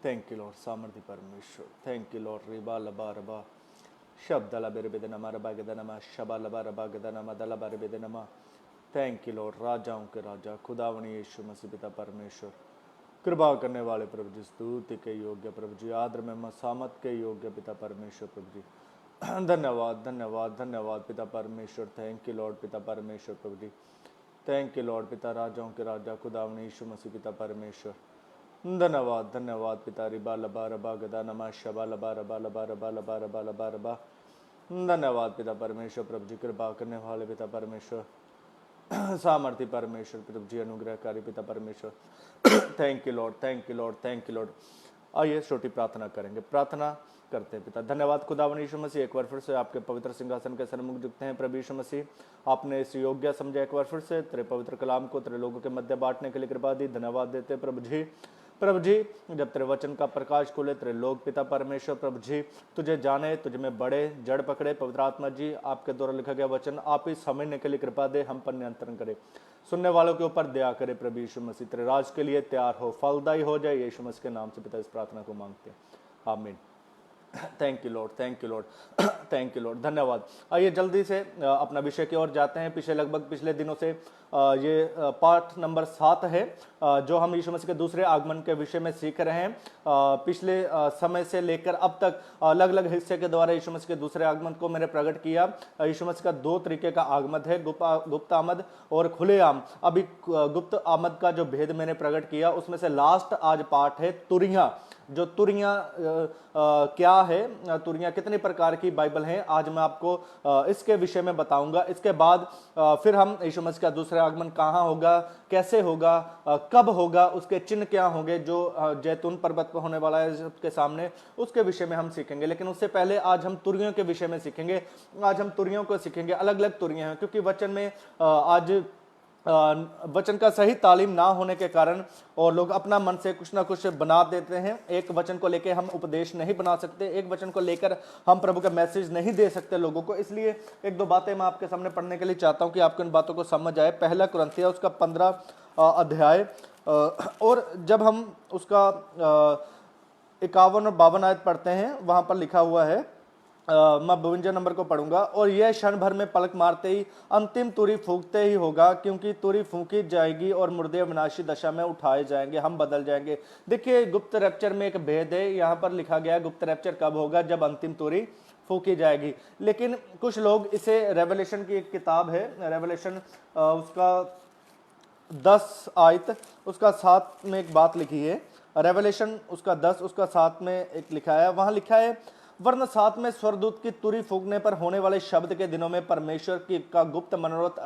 Thank you, Lord. Samarthi Parameshwar. Thank you, Lord. Riba laba raba. Shabdala berebedanama rabagedanama. Shabalaba rabagedanama dalaba rebedanama. Thank you, Lord. राजाओं के राजा खुदावनी यीशु मसीह पिता परमेश्वर, कृपा करने वाले प्रभु जी, स्तुति के योग्य प्रभु जी, आदर में मसामत के योग्य पिता परमेश्वर प्रभु जी। धन्यवाद धन्यवाद धन्यवाद पिता परमेश्वर। थैंक यू लॉर्ड पिता परमेश्वर प्रभु जी। थैंक यू लॉर्ड पिता राजाओं के राजा खुदावनी यीशु मसीह पिता परमेश्वर। धन्यवाद धन्यवाद पिता। रिबा लबा रबा गदा नमा शबा लबा रबा लबा रबा लबा रबा लबा रबा। धन्यवाद पिता परमेश्वर प्रभु जी, कृपा करने वाले पिता परमेश्वर, सामर्थी परमेश्वर प्रभु जी, अनुग्रहकारी पिता परमेश्वर। Thank you Lord, thank you Lord, thank you Lord. आइए छोटी प्रार्थना करेंगे। प्रार्थना करते हैं। पिता धन्यवाद खुदावन यीशु मसीह, एक बार फिर से आपके पवित्र सिंहासन के सन्मुख झुकते हैं। प्रभु यीशु मसीह, आपने इस योग्य समझा एक बार फिर से तेरे पवित्र कलाम को तेरे लोगों के मध्य बांटने के लिए कृपा दी। धन्यवाद देते हैं प्रभु जी। प्रभु जी, जब तेरे वचन का प्रकाश खोले तेरे लोग पिता परमेश्वर प्रभु जी तुझे जाने, तुझ में बड़े जड़ पकड़े। पवित्र आत्मा जी, आपके द्वारा लिखा गया वचन आप ही समझने के लिए कृपा दे, हम पर नियंत्रण करे, सुनने वालों के ऊपर दया करे। प्रभु यीशु मसीह तेरे राज के लिए तैयार हो, फलदायी हो जाए। यीशु मसीह के नाम से पिता इस प्रार्थना को मांगते हैं, आमीन। Thank you Lord, thank you Lord, thank you Lord. धन्यवाद। आइए जल्दी से अपना विषय की ओर जाते हैं। पिछले दिनों से ये पाठ नंबर 7 है जो हम यीशु मसीह के दूसरे आगमन के विषय में सीख रहे हैं। पिछले समय से लेकर अब तक अलग अलग हिस्से के द्वारा यीशु मसीह के दूसरे आगमन को मैंने प्रकट किया। यीशु मसीह का 2 तरीके का आगमन है, गुप्त आमद और खुलेआम। अभी गुप्त आमद का जो भेद मैंने प्रकट किया उसमें से लास्ट आज पाठ है तुरियां। जो तुरियां क्या है, तुरियां कितनी प्रकार की बाइबल हैं, आज मैं आपको इसके विषय में बताऊंगा। इसके बाद फिर हम यीशु मसीह का दूसरा आगमन कहाँ होगा, कैसे होगा, कब होगा, उसके चिन्ह क्या होंगे जो जैतून पर्वत पर होने वाला है उसके सामने, उसके विषय में हम सीखेंगे। लेकिन उससे पहले आज हम तुरियों के विषय में सीखेंगे। आज हम तुरियों को सीखेंगे। अलग अलग तुरियां हैं क्योंकि वचन में आज वचन का सही तालीम ना होने के कारण और लोग अपना मन से कुछ ना कुछ बना देते हैं। एक वचन को लेकर हम उपदेश नहीं बना सकते, एक वचन को लेकर हम प्रभु का मैसेज नहीं दे सकते लोगों को। इसलिए एक दो बातें मैं आपके सामने पढ़ने के लिए चाहता हूं कि आपको इन बातों को समझ आए। पहला कुरिन्थियों उसका 15 अध्याय, और जब हम उसका 51 और 52 आयत पढ़ते हैं, वहां पर लिखा हुआ है, मैं 52 नंबर को पढ़ूंगा। और यह क्षण भर में पलक मारते ही अंतिम तुरी फूंकते ही होगा, क्योंकि तुरी फूंकी जाएगी और मुर्दे विनाशी दशा में उठाए जाएंगे, हम बदल जाएंगे। देखिए, गुप्त रैप्चर में एक भेद है। यहाँ पर लिखा गया गुप्त रैप्चर कब होगा, जब अंतिम तुरी फूंकी जाएगी। लेकिन कुछ लोग इसे रेवलेशन की एक किताब है, रेवलेशन उसका 10 आयत उसका 7 में एक बात लिखी है। रेवलेशन उसका 10 उसका 7 में एक लिखा है, वहां लिखा है, वरन 7 में स्वर्गदूत की तुरी फूंकने पर होने वाले शब्द के दिनों में परमेश्वर की का गुप्त मनोरथ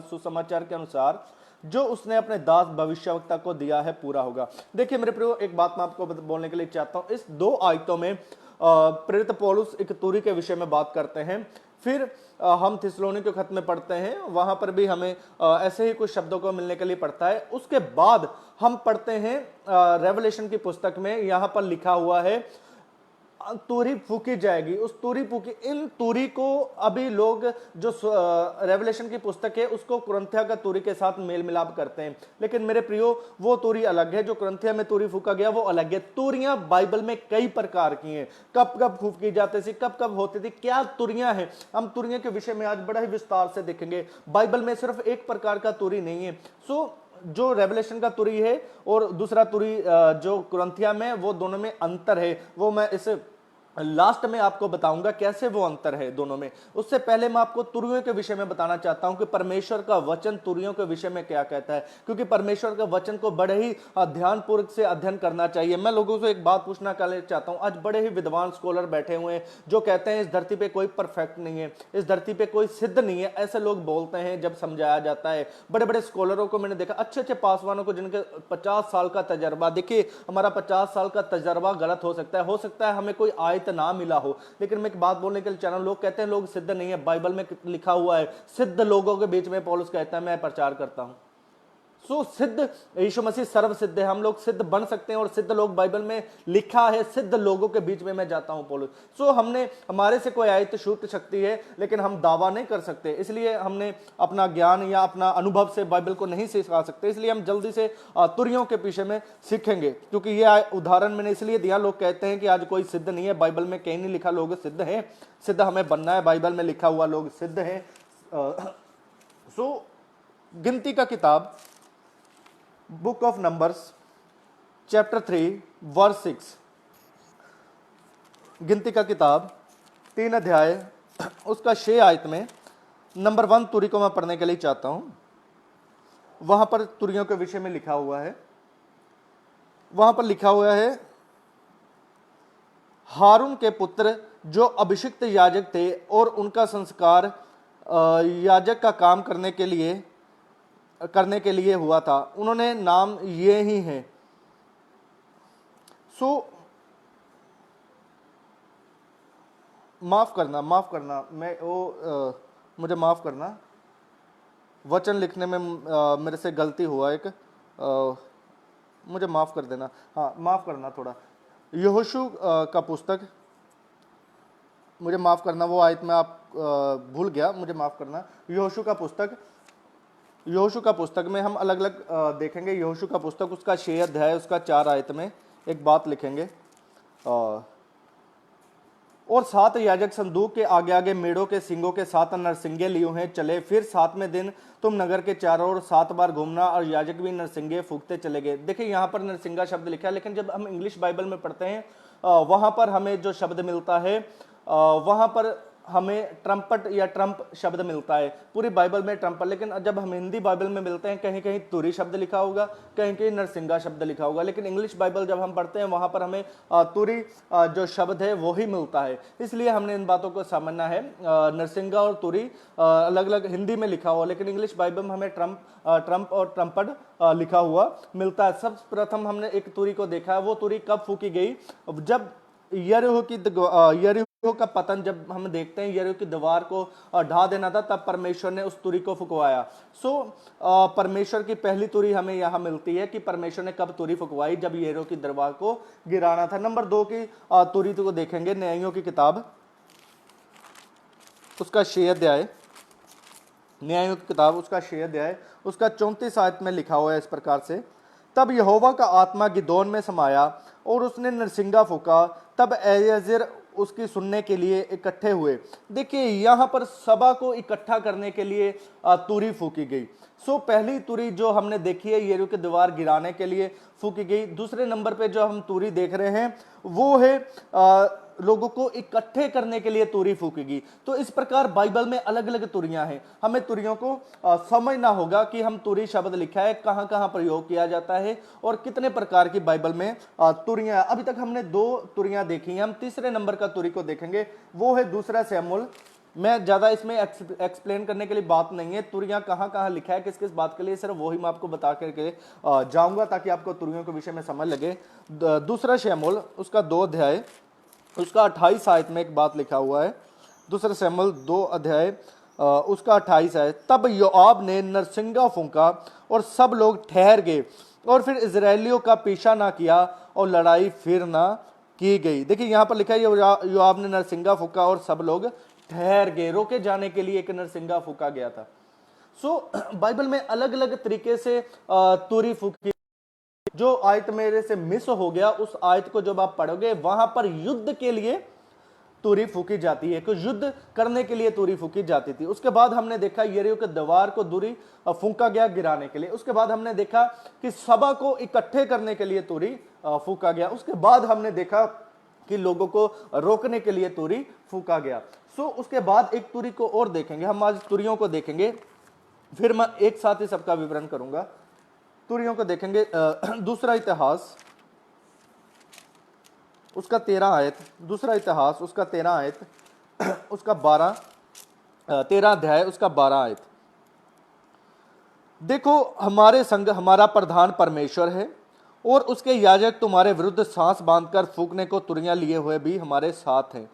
सुसमाचार के अनुसार जो उसने अपने दास भविष्यवक्ता को दिया है पूरा होगा। देखिए मेरे प्रियो, एक बात मैं आपको बोलने के लिए चाहता हूं। इस 2 आयतों में प्रेरित पौलुस एक तुरी के विषय में बात करते हैं। फिर हम थिस्सलुनीके के खत में पढ़ते हैं, वहां पर भी हमें ऐसे ही कुछ शब्दों को मिलने के लिए पड़ता है। उसके बाद हम पढ़ते हैं रेवलेशन की पुस्तक में, यहां पर लिखा हुआ है तुरी फूकी जाएगी। उस तुरी फूकी, इन तुरी को अभी लोग जो रेवलेशन की पुस्तक है उसको कुरिन्थिया का तुरी के साथ मेल मिलाप करते हैं। लेकिन मेरे प्रियो, वो तुरी अलग है। जो कुरिन्थिया में तुरी फूका गया वो अलग है। तुरियां बाइबल में कई प्रकार की हैं। कब कब फूकी जाती थी, कब कब होती थी, क्या तुरियां हैं, हम तुरियों के विषय में आज बड़ा ही विस्तार से देखेंगे। बाइबल में सिर्फ एक प्रकार का तुरी नहीं है। जो रेवलेशन का तुरी है और दूसरा तुरी जो कुरिन्थिया में, वो दोनों में अंतर है। वो मैं इस लास्ट में आपको बताऊंगा कैसे वो अंतर है दोनों में। उससे पहले मैं आपको तुरियों के विषय में बताना चाहता हूं कि परमेश्वर का वचन तुरियों के विषय में क्या कहता है, क्योंकि परमेश्वर का वचन को बड़े ही ध्यानपूर्वक से अध्ययन करना चाहिए। मैं लोगों से एक बात पूछना चाहता हूं। आज बड़े ही विद्वान स्कॉलर बैठे हुए हैं जो कहते हैं इस धरती पे कोई परफेक्ट नहीं है, इस धरती पे कोई सिद्ध नहीं है, ऐसे लोग बोलते हैं जब समझाया जाता है। बड़े बड़े स्कॉलरों को मैंने देखा, अच्छे अच्छे पासवानों को जिनके 50 साल का तजर्बा। देखिए, हमारा 50 साल का तजर्बा गलत हो सकता है हमें कोई आयत ना मिला हो। लेकिन मैं एक बात बोलने के लिए चाह रहा हूं, लोग कहते हैं लोग सिद्ध नहीं है। बाइबल में लिखा हुआ है सिद्ध लोगों के बीच में पौलुस कहता है मैं प्रचार करता हूं। सो सिद्ध यीशु मसीह सर्व सिद्ध है, हम लोग सिद्ध बन सकते हैं और सिद्ध लोग बाइबल में लिखा है, सिद्ध लोगों के बीच में मैं जाता हूं पौलुस। सो हमने हमारे से कोई आयत छूट सकती है लेकिन हम दावा नहीं कर सकते, इसलिए हमने अपना ज्ञान या अपना अनुभव से बाइबल को नहीं सिखा सकते, इसलिए हम जल्दी से तुरियों के पीछे में सीखेंगे। क्योंकि ये उदाहरण मैंने इसलिए दिया, लोग कहते हैं कि आज कोई सिद्ध नहीं है, बाइबल में कहीं नहीं लिखा लोग सिद्ध हैं, सिद्ध हमें बनना है, बाइबल में लिखा हुआ लोग सिद्ध हैं। सो गिनती का किताब book of numbers chapter 3 verse 6, गिनती का किताब 3 अध्याय उसका 6 आयत में नंबर 1 तुरी को मैं पढ़ने के लिए चाहता हूं। वहां पर तुरियों के विषय में लिखा हुआ है, वहां पर लिखा हुआ है, हारून के पुत्र जो अभिषिक्त याजक थे और उनका संस्कार याजक का काम करने के लिए हुआ था, उन्होंने नाम ये ही है। सो माफ करना मैं मुझे माफ करना, वचन लिखने में मेरे से गलती हुआ एक, मुझे माफ कर देना, हाँ माफ करना थोड़ा। यहोशू का पुस्तक, मुझे माफ करना, वो आयत में आप भूल गया, मुझे माफ करना। यहोशू का पुस्तक में हम अलग अलग देखेंगे। यहोशू का पुस्तक उसका 6 अध्याय उसका 4 आयत में एक बात लिखेंगे, और 7 याजक संदूक के आगे आगे मेढ़ों के सिंगों के 7 नरसिंगे लिए हैं चले, फिर 7वें दिन तुम नगर के चारों ओर 7 बार घूमना और याजक भी नरसिंगे फूकते चले गए। देखिए यहाँ पर नरसिंगा शब्द लिखा है, लेकिन जब हम इंग्लिश बाइबल में पढ़ते हैं वहां पर हमें जो शब्द मिलता है, वहां पर हमें ट्रम्पट या ट्रम्प शब्द मिलता है, पूरी बाइबल में ट्रम्पट। लेकिन जब हम हिंदी बाइबल में मिलते हैं, कहीं कहीं तुरी शब्द लिखा होगा, कहीं कहीं नरसिंगा शब्द लिखा होगा, लेकिन इंग्लिश बाइबल जब हम पढ़ते हैं वहां पर हमें तुरी जो शब्द है वो ही मिलता है। इसलिए हमने इन बातों को समझना है, नरसिंगा और तुरी अलग अलग हिंदी में लिखा हुआ, लेकिन इंग्लिश बाइबल में हमें ट्रम्प और ट्रम्पट लिखा हुआ मिलता है। सब प्रथम हमने एक तुरी को देखा है, वो तुरी कब फूकी गई, जब यरीहो का पतन, जब हम देखते हैं यरीहो की दीवार को ढा देना था, तब परमेश्वर ने उस तुरी को फुकवाया। परमेश्वर की पहली तुरी हमें यहां मिलती है कि परमेश्वर ने कब तुरी फुकवाई, जब यरीहो की दीवार को गिराना था। नंबर 2 की तुरी को देखेंगे, न्यायियों की किताब उसका 6 अध्याय, न्यायियों की किताब उसका 6 अध्याय उसका 34 आयत में लिखा हुआ है इस प्रकार से, तब यहोवा का आत्मा गिदोन में समाया और उसने नरसिंगा फूका, तब एलियाजर उसकी सुनने के लिए इकट्ठे हुए। देखिए यहाँ पर सभा को इकट्ठा करने के लिए तुरी फूकी गई। पहली तुरी जो हमने देखी है यरीहो की दीवार गिराने के लिए फूकी गई। दूसरे नंबर पे जो हम तुरी देख रहे हैं वो है लोगों को इकट्ठे करने के लिए तुरी फूकेगी। तो इस प्रकार बाइबल में अलग अलग तुरियां हैं, हमें तुरियों को समझना होगा कि हम तुरी शब्द लिखा है, कहां कहां प्रयोग किया जाता है और कितने प्रकार की बाइबल में तुरियां। अभी तक हमने 2 तुरियां देखी हैं, हम तीसरे नंबर का तुरी को देखेंगे, वो है दूसरा शमूएल। मैं ज्यादा इसमें एक्सप्लेन करने के लिए बात नहीं है, तुरियां कहां कहां लिखा है, किस किस बात के लिए, सिर्फ वही मैं आपको बता करके जाऊंगा ताकि आपको तुरियों के विषय में समझ लगे। दूसरा शमूएल उसका 2 अध्याय उसका 28 आयत में एक बात लिखा हुआ है, दूसरा शमूएल 2 अध्याय उसका 28 है, तब योआब ने नरसिंगा फूंका और सब लोग ठहर गए और फिर इजरायलियों का पीछा ना किया और लड़ाई फिर ना की गई। देखिए यहाँ पर लिखा है योआब ने नरसिंगा फूंका और सब लोग ठहर गए, रोके जाने के लिए एक नरसिंगा फूंका गया था। बाइबल में अलग अलग तरीके से तुरी फूकी। जो आयत मेरे से मिस हो गया, उस आयत को जब आप पढ़ोगे वहां पर युद्ध के लिए तुरी फूकी जाती है, कि युद्ध करने के लिए तुरी फूकी जाती थी। उसके बाद हमने देखा यरीहो के दीवार को तुरी फूंका गया गिराने के लिए। उसके बाद हमने देखा कि सभा को इकट्ठे करने के लिए तुरी फूका गया। उसके बाद हमने देखा कि लोगों को रोकने के लिए तुरी फूका गया। उसके बाद एक तुरी को और देखेंगे, हम आज तुरियों को देखेंगे, फिर मैं एक साथ ही सबका विवरण करूंगा। तुरियों को देखेंगे, दूसरा इतिहास उसका 13 आयत, दूसरा इतिहास उसका 13 आयत उसका 13 अध्याय उसका 12 आयत। देखो हमारे संग हमारा प्रधान परमेश्वर है और उसके याजक तुम्हारे विरुद्ध सांस बांधकर फूकने को तुरियां लिए हुए भी हमारे साथ हैं।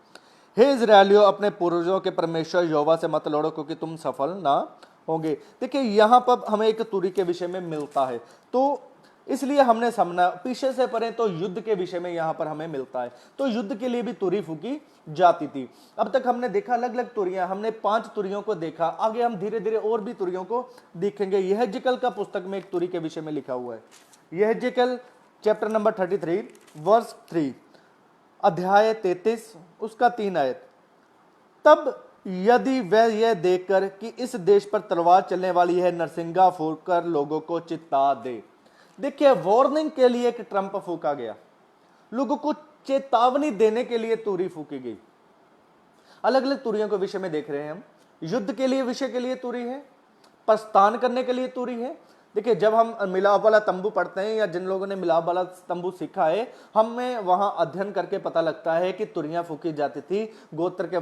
हे इजरायलियों, अपने पूर्वजों के परमेश्वर यहोवा से मत लड़ो, क्योंकि तुम सफल ना होंगे। देखिए यहाँ पर हमें एक तुरी के विषय में मिलता है, तो इसलिए हमने समझना, पीछे से पढ़े तो युद्ध के विषय में यहाँ पर हमें मिलता है, तो युद्ध के लिए भी तुरी फूकी जाती थी। अब तक हमने देखा अलग अलग तुरियां, हमने 5 तुरियों को देखा, आगे हम धीरे धीरे और भी तुरियों को देखेंगे। यहेजकेल का पुस्तक में एक तुरी के विषय में लिखा हुआ है, यहेजकेल चैप्टर नंबर 33 वर्स 3, अध्याय 33 उसका 3 आयत। तब यदि वह यह देखकर कि इस देश पर तलवार चलने वाली है, नरसिंगा फूंककर लोगों को चिता दे। देखिए वार्निंग के लिए एक ट्रम्प फूका गया, लोगों को चेतावनी देने के लिए तुरी फूकी गई। अलग अलग तुरियों के विषय में देख रहे हैं हम। युद्ध के लिए विषय के लिए तुरी है, प्रस्थान करने के लिए तुरी है। देखिए जब हम मिलाप वाला तंबू पढ़ते हैं या जिन लोगों ने मिलाप वाला तंबू सीखा है, हमें वहां अध्ययन करके पता लगता है कि तुरियां फूकी जाती थी गोत्र के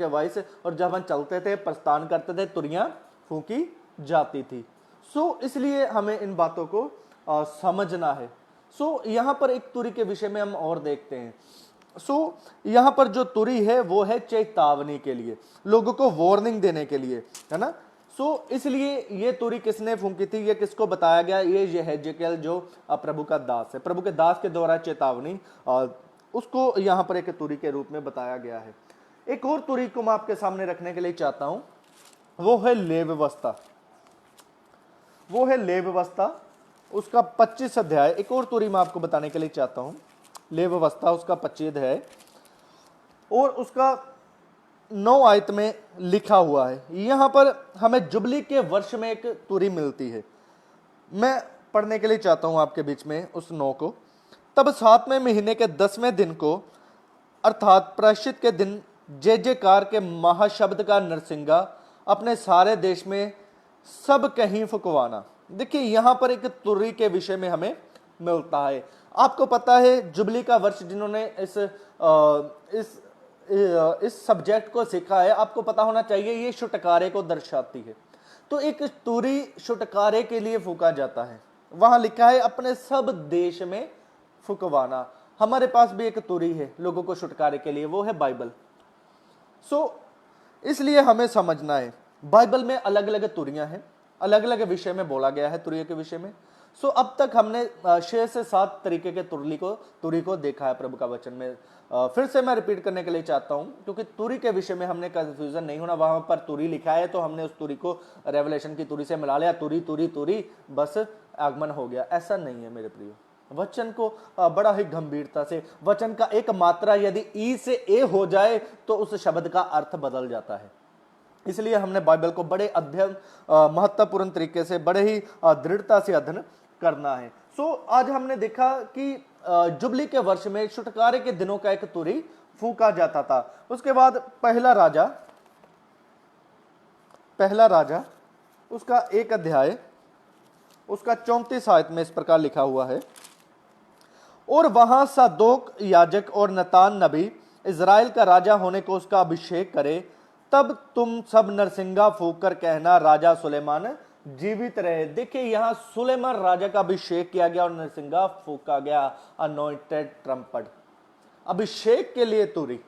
वाइस, और जब हम चलते थे प्रस्थान करते थे तुरियां फूकी जाती थी। सो इसलिए हमें इन बातों को समझना है। सो यहाँ पर एक तुरी के विषय में हम और देखते हैं। सो यहाँ पर जो तुरी है वो है चेतावनी के लिए, लोगों को वार्निंग देने के लिए, है ना। सो इसलिए ये तुरी किसने फूंकी थी, ये किसको बताया गया, ये यहेजकेल जो प्रभु का दास है, प्रभु के दास के द्वारा चेतावनी उसको यहाँ पर एक तुरी के रूप में बताया गया है। एक और तुरी को मैं आपके सामने रखने के लिए चाहता हूं, वो है लेव्यवस्था, वो है लेव्यवस्था उसका 25 अध्याय। एक और तुरी मैं आपको बताने के लिए चाहता हूं, लेव्यवस्था उसका 25 अध्याय और उसका 9 आयत में लिखा हुआ है। यहां पर हमें जुबली के वर्ष में एक तुरी मिलती है, मैं पढ़ने के लिए चाहता हूं आपके बीच में उस 9 को। तब 7वें महीने के 10वें दिन को, अर्थात प्रायश्चित के दिन, जय जयकार के महाशब्द का नरसिंगा अपने सारे देश में सब कहीं फुकवाना। देखिए यहां पर एक तुरी के विषय में हमें मिलता है। आपको पता है जुबली का वर्ष, जिन्होंने इस सब्जेक्ट को सीखा है, आपको पता होना चाहिए ये छुटकारे को दर्शाती है। तो एक तुरी छुटकारे के लिए फूका जाता है, वहां लिखा है अपने सब देश में फुकवाना। हमारे पास भी एक तुरी है लोगों को छुटकारे के लिए, वो है बाइबल। सो इसलिए हमें समझना है, बाइबल में अलग अलग तुरियां हैं, अलग अलग विषय में बोला गया है तुरियों के विषय में। सो अब तक हमने 6 से 7 तरीके के तुरी को देखा है प्रभु का वचन में। फिर से मैं रिपीट करने के लिए चाहता हूं, क्योंकि तुरी के विषय में हमने कंफ्यूजन नहीं होना। वहां पर तुरी लिखा है तो हमने उस तुरी को रेवलेशन की तुरी से मिला लिया, तुरी तुरी तुरी, बस आगमन हो गया, ऐसा नहीं है मेरे प्रियो। वचन को बड़ा ही गंभीरता से, वचन का एक मात्रा यदि ई से ए हो जाए तो उस शब्द का अर्थ बदल जाता है। इसलिए हमने बाइबल को बड़े अध्ययन, महत्वपूर्ण तरीके से, बड़े ही दृढ़ता से अध्ययन करना है। सो आज हमने देखा कि जुबली के वर्ष में छुटकारे के दिनों का एक तुरी फूंका जाता था। उसके बाद पहला राजा उसका 1 अध्याय उसका 34 आयत में इस प्रकार लिखा हुआ है, और वहां सादोक याजक और नतान नबी इज़राइल का राजा होने को उसका अभिषेक करे, तब तुम सब नरसिंगा फूंक कर कहना, राजा सुलेमान जीवित रहे। देखिए यहां सुलेमान राजा का अभिषेक किया गया और नरसिंगा फूंका गया, अनॉइंटेड ट्रम्पट, अभिषेक के लिए तुरी,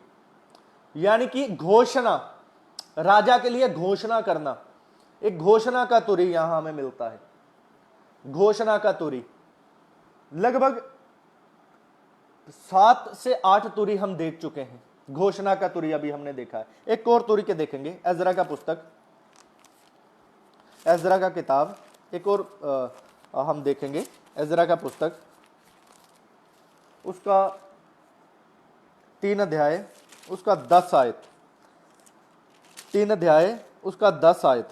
यानी कि घोषणा, राजा के लिए घोषणा करना, एक घोषणा का तुरी यहां हमें मिलता है। घोषणा का तुरी लगभग 7 से 8 तुरी हम देख चुके हैं, घोषणा का तुरी अभी हमने देखा है। एक और तुरी के देखेंगे, एजरा का पुस्तक, एजरा का किताब, एक और हम देखेंगे एजरा का पुस्तक, उसका 3 अध्याय उसका 10 आयत, 3 अध्याय उसका 10 आयत।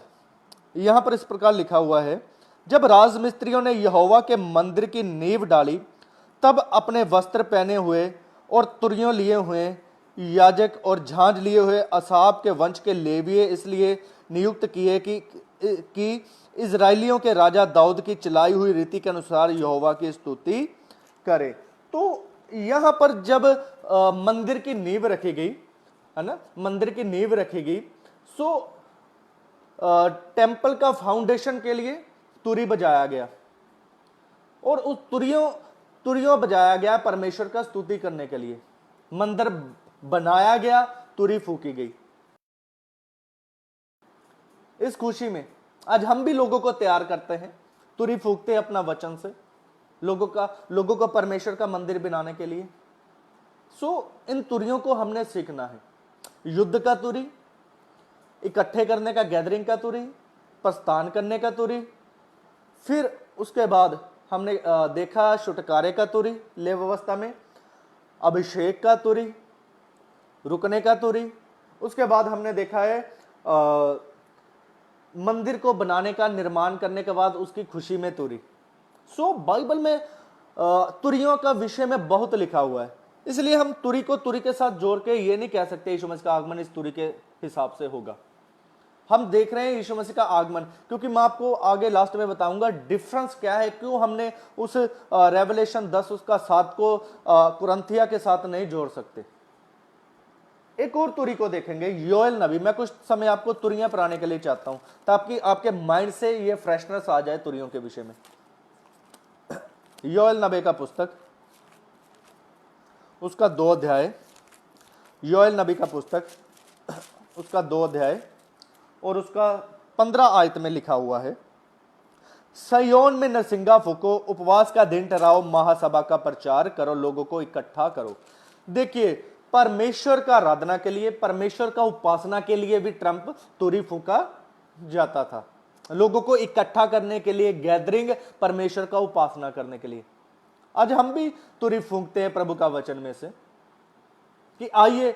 यहां पर इस प्रकार लिखा हुआ है, जब राजमिस्त्रियों ने यहोवा के मंदिर की नींव डाली, तब अपने वस्त्र पहने हुए और तुरियों लिए हुए याजक और झांझ लिए हुए असाफ के वंश के लेवीय इसलिए नियुक्त किए कि इजराइलियों के राजा दाऊद की चलाई हुई रीति के अनुसार यहोवा की स्तुति करे। तो यहां पर जब मंदिर की नींव रखी गई, है ना, मंदिर की नींव रखी गई, सो टेंपल का फाउंडेशन के लिए तुरी बजाया गया, और उस तुरियों बजाया गया परमेश्वर का स्तुति करने के लिए। मंदिर बनाया गया, तुरी फूकी गई। इस खुशी में आज हम भी लोगों को तैयार करते हैं, तुरी फूकते हैं अपना वचन से, लोगों को परमेश्वर का मंदिर बनाने के लिए। इन तुरियों को हमने सीखना है। युद्ध का तुरी, इकट्ठे करने का, गैदरिंग का तुरी, प्रस्थान करने का तुरी, फिर उसके बाद हमने देखा छुटकारे का तुरी लेव अवस्था में, अभिषेक का तुरी, रुकने का तुरी, उसके बाद हमने देखा है मंदिर को बनाने का, निर्माण करने के बाद उसकी खुशी में तुरी। बाइबल में तुरियों का विषय में बहुत लिखा हुआ है, इसलिए हम तुरी को तुरी के साथ जोड़ के ये नहीं कह सकते यीशु मसीह का आगमन इस तुरी के हिसाब से होगा। हम देख रहे हैं यीशु मसीह का आगमन, क्योंकि मैं आपको आगे लास्ट में बताऊंगा डिफरेंस क्या है, क्यों हमने उस रेवलेशन 10 उसका 7 को कुरंथिया के साथ नहीं जोड़ सकते। एक और तुरी को देखेंगे, योएल नबी। मैं कुछ समय आपको तुरियां पढ़ाने के लिए चाहता हूं ताकि आपके माइंड से ये फ्रेशनेस आ जाए तुरियों के विषय में। योएल नबी का पुस्तक, उसका 2 अध्याय, योएल नबी का पुस्तक उसका 2 अध्याय और उसका 15 आयत में लिखा हुआ है, सयोन में नरसिंगा फूको, उपवास का दिन ठहराओ, महासभा का प्रचार करो, लोगों को इकट्ठा करो। देखिए, परमेश्वर का आराधना के लिए, परमेश्वर का उपासना के लिए भी ट्रंप तुरी फूका जाता था, लोगों को इकट्ठा करने के लिए, गैदरिंग, परमेश्वर का उपासना करने के लिए। आज हम भी तुरी फूंकते हैं प्रभु का वचन में से कि आइए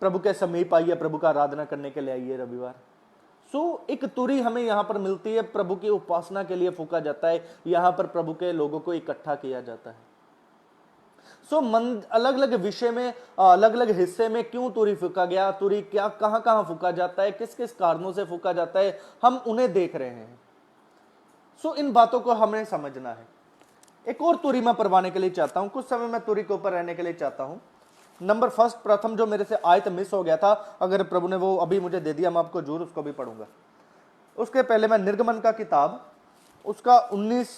प्रभु के समीप, आइए प्रभु का आराधना करने के लिए आइए रविवार। एक तुरी हमें यहां पर मिलती है, प्रभु की उपासना के लिए फूका जाता है, यहां पर प्रभु के लोगों को इकट्ठा किया जाता है। अलग अलग विषय में, अलग अलग हिस्से में क्यों तुरी फूका गया, तुरी क्या, कहां कहां फूका जाता है, किस किस कारणों से फूका जाता है, हम उन्हें देख रहे हैं। इन बातों को हमें समझना है। एक और तुरी मैं पढ़वाने के लिए चाहता हूं, कुछ समय मैं तुरी के ऊपर रहने के लिए चाहता हूं। नंबर फर्स्ट, प्रथम जो मेरे से आयत मिस हो गया था, अगर प्रभु ने वो अभी मुझे दे दिया, मैं आपको जरूर उसको भी पढ़ूंगा। उसके पहले मैं निर्गमन का किताब, उसका 19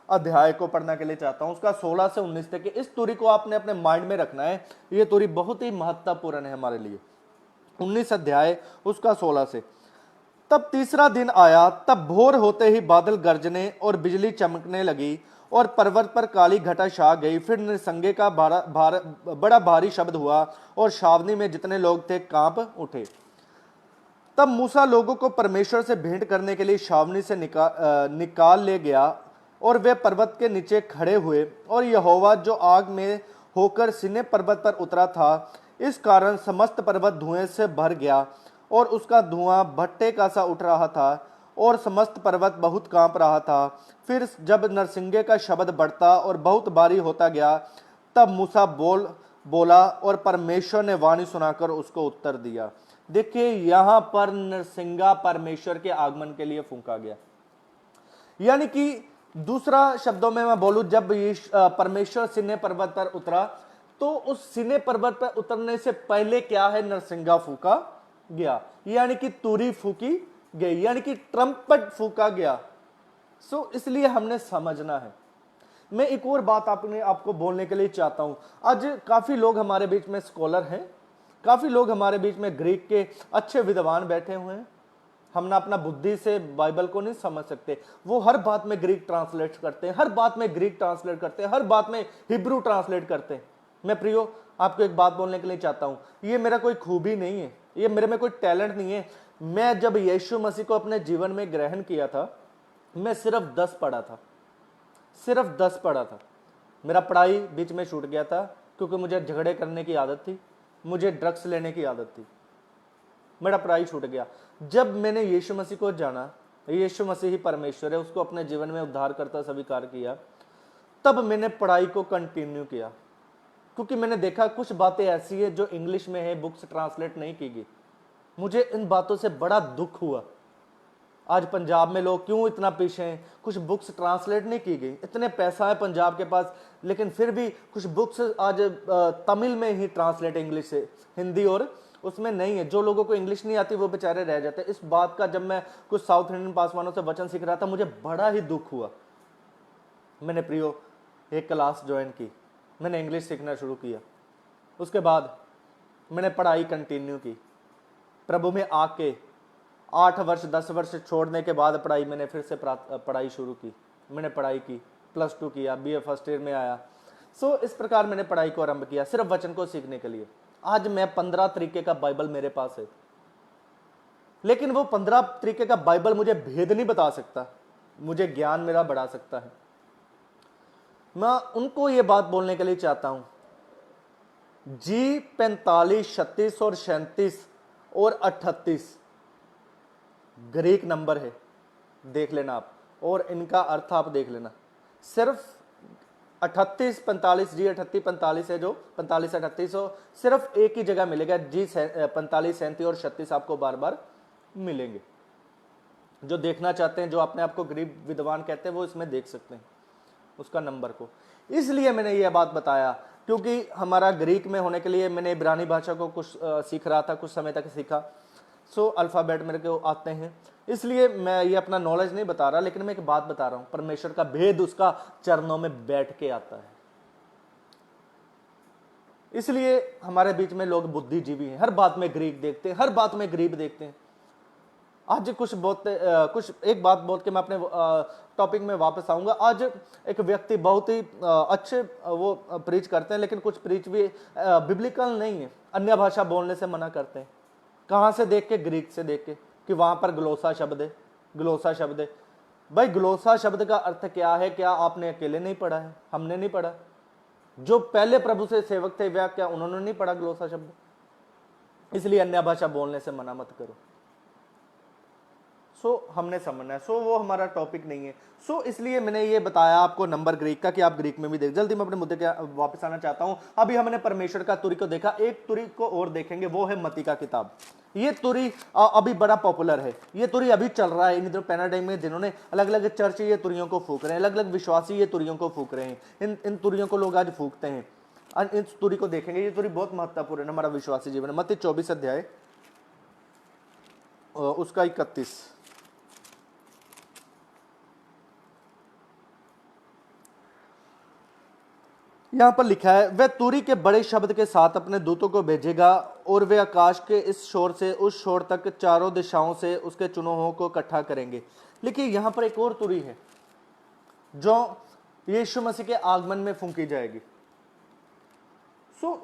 अध्याय को पढ़ने के लिए चाहता हूं, उसका 16 से 19 तक। इस तुरी को आपने अपने माइंड में रखना है, ये तुरी बहुत ही महत्वपूर्ण है हमारे लिए। 19 अध्याय उसका 16 से। तब तीसरा दिन आया, तब भोर होते ही बादल गरजने और बिजली चमकने लगी और पर्वत पर काली घटा छा गई। फिर नरसिंगे का बड़ा भारी शब्द हुआ और छावनी में जितने लोग थे कांप उठे। तब मूसा लोगों को परमेश्वर से भेंट करने के लिए छावनी से निकाल ले गया और वे पर्वत के नीचे खड़े हुए। और यहोवा जो आग में होकर सीनै पर्वत पर उतरा था, इस कारण समस्त पर्वत धुएं से भर गया और उसका धुआं भट्टे का सा उठ रहा था और समस्त पर्वत बहुत कांप रहा था। फिर जब नरसिंगे का शब्द बढ़ता और बहुत भारी होता गया, तब मूसा बोला और परमेश्वर ने वाणी सुनाकर उसको उत्तर दिया। देखिए, यहां पर नरसिंगा परमेश्वर के आगमन के लिए फूंका गया, यानी कि दूसरा शब्दों में मैं बोलूं, जब परमेश्वर सीनै पर्वत पर उतरा, तो उस सीनै पर्वत पर उतरने से पहले क्या है, नरसिंगा फूका गया, यानी कि तुरी फूकी गई, यानी कि ट्रम्पट फूका गया। इसलिए हमने समझना है। मैं एक और बात आपको बोलने के लिए चाहता हूं। आज काफी लोग हमारे बीच में स्कॉलर हैं, काफी लोग हमारे बीच में ग्रीक के अच्छे विद्वान बैठे हुए हैं। हम ना अपना बुद्धि से बाइबल को नहीं समझ सकते, वो हर बात में ग्रीक ट्रांसलेट करते हैं, हर बात में ग्रीक ट्रांसलेट करते हैं, हर बात में हिब्रू ट्रांसलेट करते हैं। मैं प्रियो आपको एक बात बोलने के लिए चाहता हूं, ये मेरा कोई खूबी नहीं है, ये मेरे में कोई टैलेंट नहीं है। मैं जब यीशु मसीह को अपने जीवन में ग्रहण किया था, मैं सिर्फ 10 पढ़ा था, सिर्फ 10 पढ़ा था। मेरा पढ़ाई बीच में छूट गया था क्योंकि मुझे झगड़े करने की आदत थी, मुझे ड्रग्स लेने की आदत थी, मेरा पढ़ाई छूट गया। जब मैंने यीशु मसीह को जाना, यीशु मसीह ही परमेश्वर है, उसको अपने जीवन में उद्धार करता स्वीकार किया, तब मैंने पढ़ाई को कंटिन्यू किया, क्योंकि मैंने देखा कुछ बातें ऐसी है जो इंग्लिश में है, बुक्स ट्रांसलेट नहीं की गई। मुझे इन बातों से बड़ा दुख हुआ। आज पंजाब में लोग क्यों इतना पीछे हैं, कुछ बुक्स ट्रांसलेट नहीं की गई। इतने पैसा है पंजाब के पास, लेकिन फिर भी कुछ बुक्स आज तमिल में ही ट्रांसलेट, इंग्लिश से हिंदी, और उसमें नहीं है। जो लोगों को इंग्लिश नहीं आती वो बेचारे रह जाते। इस बात का जब मैं कुछ साउथ इंडियन पासवानों से वचन सीख रहा था, मुझे बड़ा ही दुख हुआ। मैंने प्रियो एक क्लास ज्वाइन की, मैंने इंग्लिश सीखना शुरू किया, उसके बाद मैंने पढ़ाई कंटिन्यू की। प्रभु में आके 8 वर्ष 10 वर्ष छोड़ने के बाद पढ़ाई मैंने फिर से पढ़ाई शुरू की, मैंने पढ़ाई की, +2 किया, BA फर्स्ट ईयर में आया। सो इस प्रकार मैंने पढ़ाई को आरंभ किया सिर्फ वचन को सीखने के लिए। आज मैं 15 तरीके का बाइबल मेरे पास है, लेकिन वो 15 तरीके का बाइबल मुझे भेद नहीं बता सकता, मुझे ज्ञान मेरा बढ़ा सकता है। मैं उनको ये बात बोलने के लिए चाहता हूं, G45 36 और 37 और 38 ग्रीक नंबर है, देख लेना आप, और इनका अर्थ आप देख लेना। सिर्फ 38 45 G38 45 है, जो 45 38 हो, सिर्फ एक ही जगह मिलेगा। G45 37 और 36 आपको बार बार मिलेंगे। जो देखना चाहते हैं, जो अपने आप को गरीब विद्वान कहते हैं, वो इसमें देख सकते हैं उसका नंबर को। इसलिए मैंने यह बात बताया क्योंकि हमारा ग्रीक में होने के लिए मैंने इब्रानी भाषा को कुछ सीख रहा था, कुछ समय तक सीखा। सो अल्फ़ाबेट मेरे को आते हैं, इसलिए मैं ये अपना नॉलेज नहीं बता रहा, लेकिन मैं एक बात बता रहा हूं, परमेश्वर का भेद उसका चरणों में बैठ के आता है। इसलिए हमारे बीच में लोग बुद्धिजीवी हैं, हर बात में ग्रीक देखते हैं, हर बात में गरीब देखते हैं। आज कुछ एक बात बोल के मैं अपने टॉपिक में वापस आऊंगा। आज एक व्यक्ति बहुत ही अच्छे वो प्रीच करते हैं, लेकिन कुछ प्रीच भी बिब्लिकल नहीं है, अन्य भाषा बोलने से मना करते हैं। कहाँ से देख के? ग्रीक से देख के, कि वहां पर ग्लोसा शब्द है, ग्लोसा शब्द है। भाई ग्लोसा शब्द का अर्थ क्या है? क्या आपने अकेले नहीं पढ़ा है? हमने नहीं पढ़ा। जो पहले प्रभु से सेवक थे वह क्या उन्होंने नहीं पढ़ा ग्लोसा शब्द? इसलिए अन्य भाषा बोलने से मना मत करो। हमने समझना है। वो हमारा टॉपिक नहीं है। इसलिए मैंने ये बताया आपको नंबर ग्रीक का, कि आप ग्रीक में भी देख। जल्दी मैं अपने मुद्दे के वापस आना चाहता हूं। अभी हमने परमेश्वर का तुरी को देखा, एक तुरी को और देखेंगे, वो है मत्ती का किताब। ये तुरी अभी बड़ा पॉपुलर है, ये तुरी अभी चल रहा है इन पैराडाइम में, जिन्होंने अलग अलग चर्च ये तुरियों को फूक रहे हैं, अलग अलग विश्वासी ये तुरियों को फूक रहे हैं। इन तुरियों को लोग आज फूकते हैं। इस तुरी को देखेंगे, ये तुरी बहुत महत्वपूर्ण है हमारा विश्वासी जीवन। मत्ती 24 अध्याय उसका 31, यहां पर लिखा है, वह तुरी के बड़े शब्द के साथ अपने दूतों को भेजेगा और वे आकाश के इस छोर से उस छोर तक चारों दिशाओं से उसके चुनावों को इकट्ठा करेंगे। लेकिन यहां पर एक और तुरी है जो यीशु मसीह के आगमन में फूंकी जाएगी।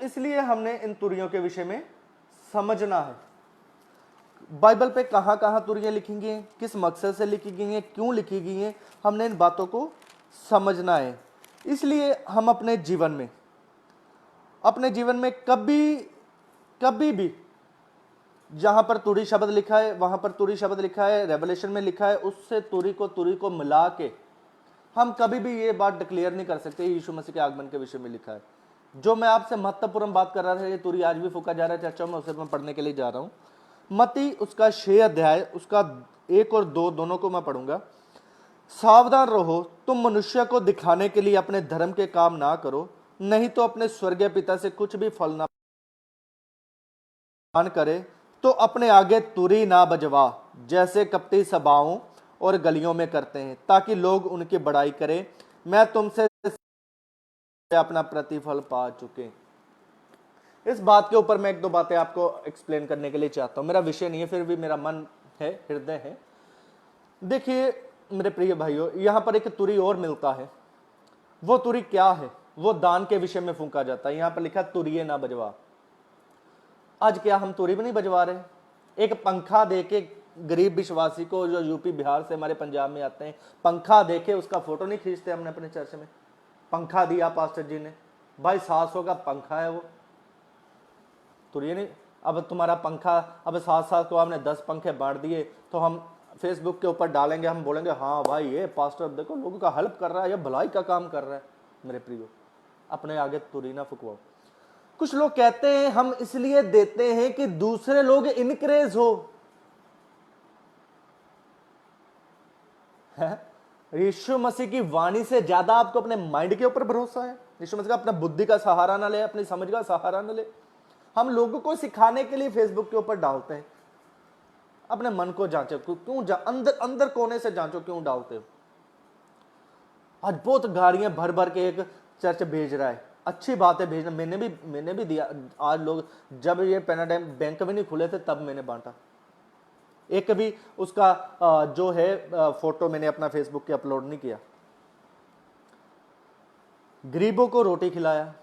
इसलिए हमने इन तुरियों के विषय में समझना है। बाइबल पे कहां कहां तुरियां लिखी गई हैं, किस मकसद से लिखी गई हैं, क्यों लिखी गई हैं, हमने इन बातों को समझना है। इसलिए हम अपने जीवन में कभी भी जहां पर तुरी शब्द लिखा है, वहां पर तुरी शब्द लिखा है, रेवलेशन में लिखा है, उससे तुरी को मिला के हम कभी भी ये बात डिक्लेयर नहीं कर सकते यीशु मसीह के आगमन के विषय में लिखा है। जो मैं आपसे महत्वपूर्ण बात कर रहा था, ये तुरी आज भी फूका जा रहा है चर्चा में, उसे मैं पढ़ने के लिए जा रहा हूं। मत्ती उसका 6 अध्याय उसका 1 और 2 दोनों को मैं पढ़ूंगा। सावधान रहो, तुम मनुष्य को दिखाने के लिए अपने धर्म के काम ना करो, नहीं तो अपने स्वर्गीय पिता से कुछ भी फल ना पान करे, तो अपने आगे तुरी ना बजवा, जैसे कपटी सभाओं और गलियों में करते हैं, ताकि लोग उनकी बड़ाई करें। मैं तुमसे अपना प्रतिफल पा चुके। इस बात के ऊपर मैं 1-2 बातें आपको एक्सप्लेन करने के लिए चाहता हूं। मेरा विषय नहीं है, फिर भी मेरा मन है, हृदय है। देखिए मेरे प्रिय भाइयों, यहां पर एक तुरी और मिलता है। वो तुरी क्या है? वो दान के विषय में फूंका जाता है। यहां पर लिखा तुरिये ना बजवा। आज क्या हम तुरी भी नहीं बजवा रहे? एक पंखा देके गरीब विश्वासी को, जो यूपी बिहार से हमारे पंजाब में आते हैं, पंखा देके उसका फोटो नहीं खींचते हमने अपने चर्च में? पंखा दिया पास्टर जी ने, भाई 700 का पंखा है वो, तुरिये नहीं। अब तुम्हारा पंखा, अब 7 को आपने 10 पंखे बांट दिए, तो हम फेसबुक के ऊपर डालेंगे, हम बोलेंगे हाँ भाई ये पास्टर देखो लोगों का हेल्प कर रहा है, ये भलाई का काम कर रहा है। मेरे प्रियो, अपने आगे तुरी ना फुकवाओ। कुछ लोग कहते हैं हम इसलिए देते हैं कि दूसरे लोग इनकरेज हो। यीशु मसीह की वाणी से ज्यादा आपको अपने माइंड के ऊपर भरोसा है? यीशु मसीह का अपना बुद्धि का सहारा ना ले, अपनी समझ का सहारा ना ले। हम लोगों को सिखाने के लिए फेसबुक के ऊपर डालते हैं। अपने मन को जांचो, क्यों अंदर कोने से जांचो, क्यों डालते हो? आज बहुत गाड़ियां भर भर के एक चर्च भेज रहा है, अच्छी बात है भेजना, मैंने भी दिया। आज लोग, जब ये पैराडाइम बैंक में नहीं खुले थे तब मैंने बांटा। एक भी उसका जो है फोटो मैंने अपना फेसबुक पे अपलोड नहीं किया। गरीबों को रोटी खिलाया,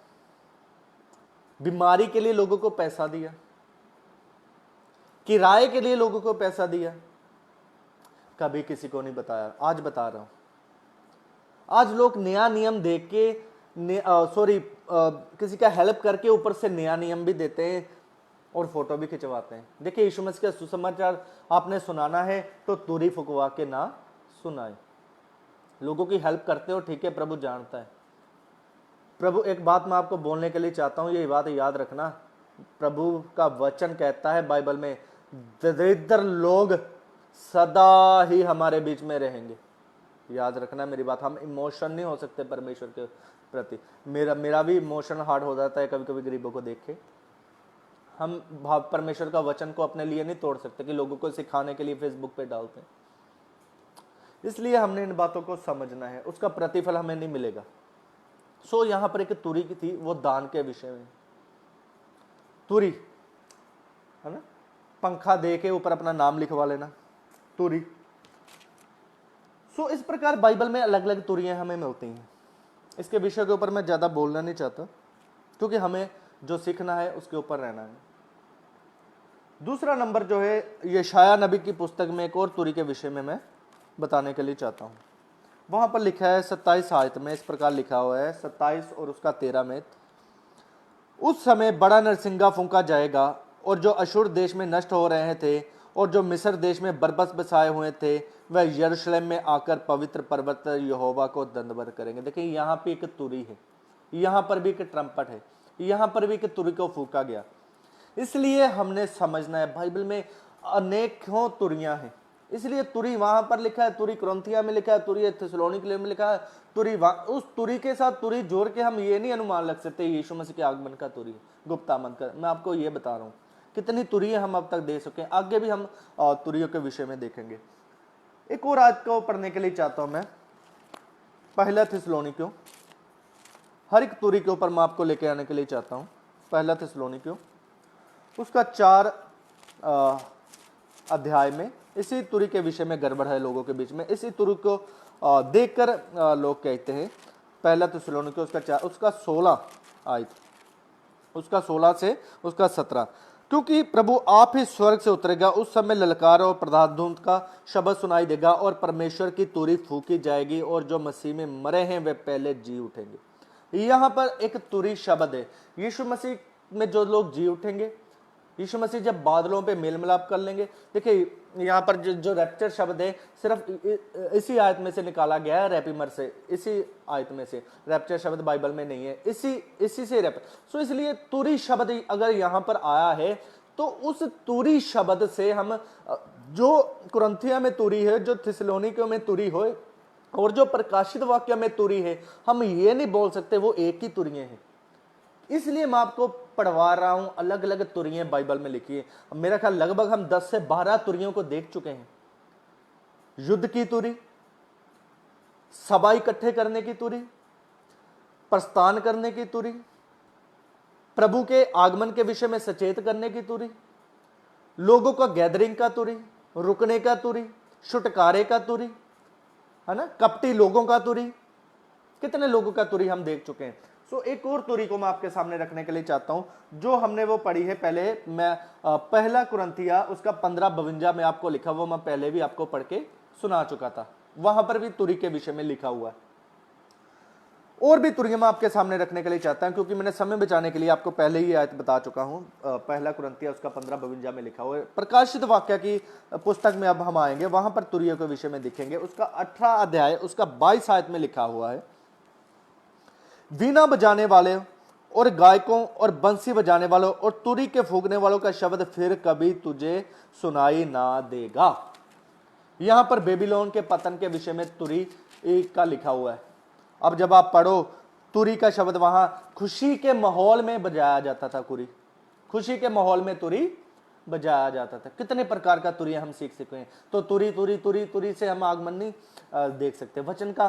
बीमारी के लिए लोगों को पैसा दिया, किराए के लिए लोगों को पैसा दिया, कभी किसी को नहीं बताया। आज बता रहा हूं। आज लोग नया नियम देख के किसी का हेल्प करके ऊपर से नया नियम भी देते हैं और फोटो भी खिंचवाते हैं। देखिए, यीशु मसीह का सुसमाचार आपने सुनाना है तो तुरी फुकवा के ना सुनाए। लोगों की हेल्प करते हो, ठीक है, प्रभु जानता है। प्रभु, एक बात मैं आपको बोलने के लिए चाहता हूं, ये बात याद रखना। प्रभु का वचन कहता है बाइबल में, दरिद्र लोग सदा ही हमारे बीच में रहेंगे। याद रखना मेरी बात। हम इमोशन नहीं हो सकते परमेश्वर के प्रति। मेरा भी इमोशन हार्ड हो जाता है कभी कभी गरीबों को देख के। हम भाव परमेश्वर का वचन को अपने लिए नहीं तोड़ सकते कि लोगों को सिखाने के लिए फेसबुक पे डालते हैं। इसलिए हमने इन बातों को समझना है, उसका प्रतिफल हमें नहीं मिलेगा। सो यहां पर एक तुरी की थी, वो दान के विषय में। तुरी है ना, पंखा दे के ऊपर अपना नाम लिखवा लेना, तुरी। सो इस प्रकार बाइबल में अलग अलग तुरियां हमें मिलती हैं। इसके विषय के ऊपर मैं ज्यादा बोलना नहीं चाहता, क्योंकि हमें जो सीखना है उसके ऊपर रहना है। दूसरा नंबर जो है, यशाया नबी की पुस्तक में एक और तुरी के विषय में मैं बताने के लिए चाहता हूं। वहां पर लिखा है 27 आयत में, इस प्रकार लिखा हुआ है 27 और उसका 13 में, उस समय बड़ा नरसिंगा फूंका जाएगा और जो अशुर देश में नष्ट हो रहे थे और जो मिस्र देश में बरबस बसाए हुए थे, वह यरूशलेम में आकर पवित्र पर्वत यहोवा को दंडवत करेंगे। देखिए, यहाँ पे एक तुरी है, यहाँ पर भी एक ट्रम्पट है, यहाँ पर भी एक तुरी को फूका गया। इसलिए हमने समझना है, बाइबल में अनेकों तुरियां हैं। इसलिए तुरी वहां पर लिखा है, तुरी कुरिन्थिया में लिखा है, तुरी थिस्सलुनीके में लिखा है, तुरी उस तुरी के साथ तुरी जोड़ के हम ये नहीं अनुमान लग सकते यीशु मसीह के आगमन का तुरी है, गुप्त आमद का। मैं आपको ये बता रहा हूँ कितनी तुरियां हम अब तक दे सके। आगे भी हम तुरियों के विषय में देखेंगे। एक और आज को पढ़ने के लिए चाहता हूं मैं, पहला थिस्सलुनीके, हर एक तुरी के ऊपर मैं आपको लेके आने के लिए चाहता हूं। पहला थिस्सलुनीके उसका 4 अध्याय में इसी तुरी के विषय में गड़बड़ है लोगों के बीच में। इसी तुरी को देखकर लोग कहते हैं, पहला थिस्सलुनीके उसका 16 आयत, उसका 16 से उसका 17, क्योंकि प्रभु आप ही स्वर्ग से उतरेगा, उस समय ललकार और प्रधान धूम का शब्द सुनाई देगा और परमेश्वर की तुरी फूकी जाएगी और जो मसीह में मरे हैं वे पहले जी उठेंगे। यहाँ पर एक तुरी शब्द है। यीशु मसीह में जो लोग जी उठेंगे, यीशु मसीह जब बादलों पे मेल मिलाप कर लेंगे। देखिए, यहाँ पर जो रैप्चर शब्द है सिर्फ इसी आयत में से निकाला गया है, रैपिमर से, इसी आयत में से। रैप्चर शब्द बाइबल में नहीं है, इसी से रैप। सो इसलिए तुरी शब्द अगर यहाँ पर आया है तो उस तुरी शब्द से हम, जो कुरिन्थिया में तुरी है, जो थिस्सलुनीके में तुरी हो और जो प्रकाशित वाक्य में तुरी है, हम ये नहीं बोल सकते वो एक ही तुरियां हैं। इसलिए मैं आपको पढ़वा रहा हूं, अलग अलग तुरियां बाइबल में लिखी है। मेरा ख्याल लगभग हम 10 से 12 तुरियों को देख चुके हैं। युद्ध की तुरी, सभा इकट्ठे करने की तुरी, प्रस्थान करने की तुरी, प्रभु के आगमन के विषय में सचेत करने की तुरी, लोगों का गैदरिंग का तुरी, रुकने का तुरी, छुटकारे का तुरी, है ना, कपटी लोगों का तुरी, कितने लोगों का तुरी हम देख चुके हैं। सो एक और तुरी को मैं आपके सामने रखने के लिए चाहता हूं, जो हमने वो पढ़ी है पहले। मैं पहला कुरिन्थिया उसका 15:52 में आपको लिखा, वो मैं पहले भी आपको पढ़ के सुना चुका था। वहां पर भी तुरी के विषय में लिखा हुआ है। और भी तुरियां मैं आपके सामने रखने के लिए चाहता हूं, क्योंकि मैंने समय बचाने के लिए आपको पहले ही आयत बता चुका हूं। पहला कुरिन्थिया उसका 15:52 में लिखा हुआ है। प्रकाशित वाक्य की पुस्तक में अब हम आएंगे, वहां पर तुरियों के विषय में दिखेंगे। उसका 18 अध्याय उसका 22 आयत में लिखा हुआ है, वीणा बजाने वाले और गायकों और बंसी बजाने वालों और तुरी के फूंकने वालों का शब्द फिर कभी तुझे सुनाई ना देगा। यहां पर बेबीलोन के पतन के विषय में तुरी का लिखा हुआ है। अब जब आप पढ़ो, तुरी का शब्द वहां खुशी के माहौल में बजाया जाता था। खुशी के माहौल में तुरी बजाया जाता था। कितने प्रकार का तुरियां हम सीख सकते हैं। तो तुरी तुरी तुरी तुरी से हम आगमन नहीं देख सकते। वचन का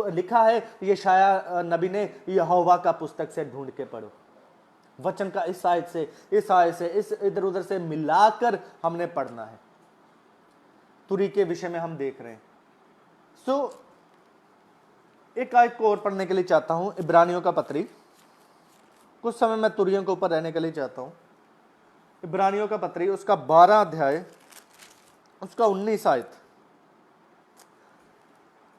लिखा है, यशाया नबी ने यहोवा का पुस्तक से ढूंढ के पढ़ो। वचन का इस आयत से इस इधर उधर से मिलाकर हमने पढ़ना है। तुरी के विषय में हम देख रहे हैं। सो एक आयत को और पढ़ने के लिए चाहता हूं, इब्रानियों का पत्री। कुछ समय मैं तुरियों के ऊपर रहने के लिए चाहता हूं। इब्रानियों का पत्री उसका 12 अध्याय उसका 19 आयत।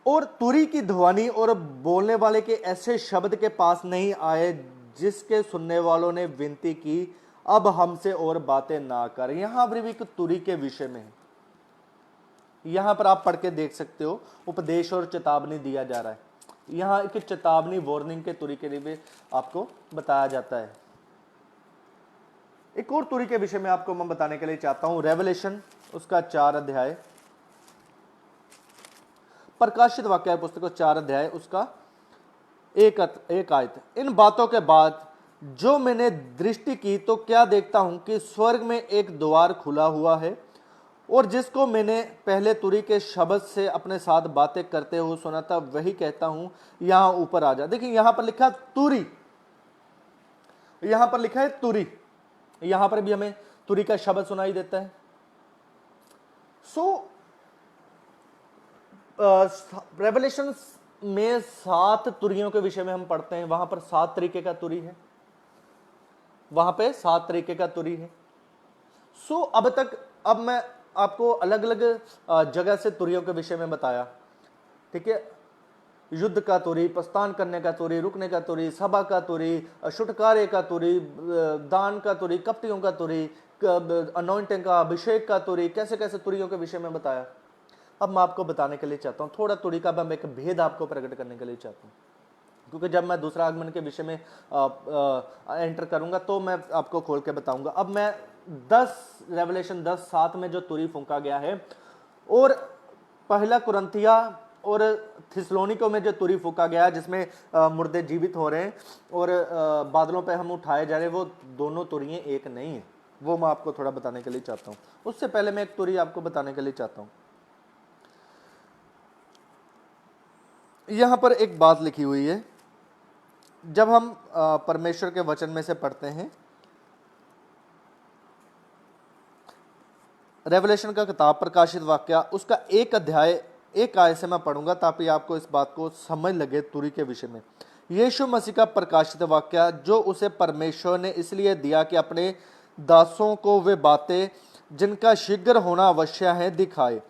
और तुरी की ध्वनि और बोलने वाले के ऐसे शब्द के पास नहीं आए जिसके सुनने वालों ने विनती की, अब हमसे और बातें ना कर। यहां पर भी तुरी के विषय में है। यहां पर आप पढ़ के देख सकते हो, उपदेश और चेतावनी दिया जा रहा है। यहां एक चेतावनी, वार्निंग के तुरी के लिए आपको बताया जाता है। एक और तुरी के विषय में आपको मैं बताने के लिए चाहता हूं, रेवलेशन उसका 4 अध्याय, प्रकाशित वाक्य पुस्तक 4 अध्याय उसका एक आयत। इन बातों के बाद जो मैंने दृष्टि की तो क्या देखता हूं कि स्वर्ग में एक द्वार खुला हुआ है, और जिसको मैंने पहले तुरी के शब्द से अपने साथ बातें करते हुए सुना था, वही कहता हूं, यहां ऊपर आ जा। देखिए यहां पर लिखा तुरी, यहां पर लिखा है तुरी। यहां पर भी हमें तुरी का शब्द सुनाई देता है। सो रेवलेशन में 7 तुरियों के विषय में हम पढ़ते हैं। वहां पर 7 तरीके का तुरी है, वहां पे 7 तरीके का तुरी है। सो अब मैं आपको अलग अलग जगह से तुरियों के विषय में बताया, ठीक है। युद्ध का तुरी, प्रस्थान करने का तुरी, रुकने का तुरी, सभा का तुरी, छुटकारे का तुरी, दान का तुरी, कपटियों का तुरी, अनॉइंटिंग का, अभिषेक का तुरी, कैसे कैसे तुरियों के विषय में बताया। अब मैं आपको बताने के लिए चाहता हूं, थोड़ा तुरी का मैं एक भेद आपको प्रकट करने के लिए चाहता हूं, क्योंकि जब मैं दूसरा आगमन के विषय में एंटर करूंगा तो मैं आपको खोल के बताऊंगा। अब मैं 10 रेवलेशन 10:7 में जो तुरी फूंका गया है, और पहला कुरंथिया और थिस्सलुनीकियों में जो तुरी फूंका गया है, जिसमें मुर्दे जीवित हो रहे हैं और बादलों पे हम उठाए जा रहे हैं, वो दोनों तुरियां एक नहीं है। वो मैं आपको थोड़ा बताने के लिए चाहता हूं। उससे पहले मैं एक तुरी आपको बताने के लिए चाहता हूं। यहां पर एक बात लिखी हुई है, जब हम परमेश्वर के वचन में से पढ़ते हैं, रेवलेशन का किताब प्रकाशित वाक्य उसका 1 अध्याय 1 आयत से मैं पढ़ूंगा, ताकि आपको इस बात को समझ लगे तुरी के विषय में। यीशु मसीह का प्रकाशित वाक्य जो उसे परमेश्वर ने इसलिए दिया कि अपने दासों को वे बातें जिनका शीघ्र होना आवश्यक है दिखाए,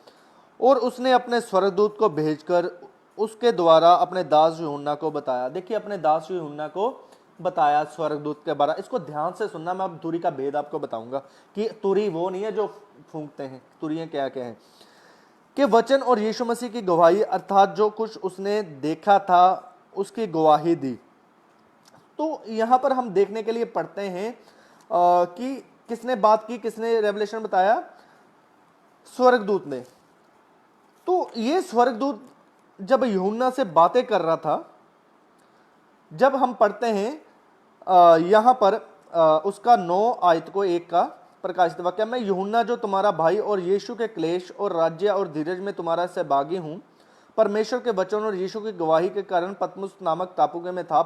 और उसने अपने स्वर्गदूत को भेजकर उसके द्वारा अपने दास यूहन्ना को बताया। देखिए, अपने दास यूहन्ना को बताया स्वर्गदूत के बारे। इसको ध्यान से सुनना, मैं अब तुरी का भेद आपको बताऊंगा कि तुरी वो नहीं है जो फूंकते हैं। तुरियां क्या क्या हैं कि वचन और यीशु मसीह की गवाही, अर्थात जो कुछ उसने देखा था उसकी गवाही दी। तो यहां पर हम देखने के लिए पढ़ते हैं कि किसने बात की, किसने रेवलेशन बताया? स्वर्गदूत ने। तो ये स्वर्गदूत जब यूहन्ना से बातें कर रहा था, जब हम पढ़ते हैं यहां पर उसका 9 आयत को 1 का प्रकाशित वाक्य, मैं यूहन्ना जो तुम्हारा भाई और यीशु के क्लेश और राज्य और धीरज में तुम्हारा सहभागी हूं, परमेश्वर के वचन और यीशु की गवाही के कारण पतमुस नामक टापू में था।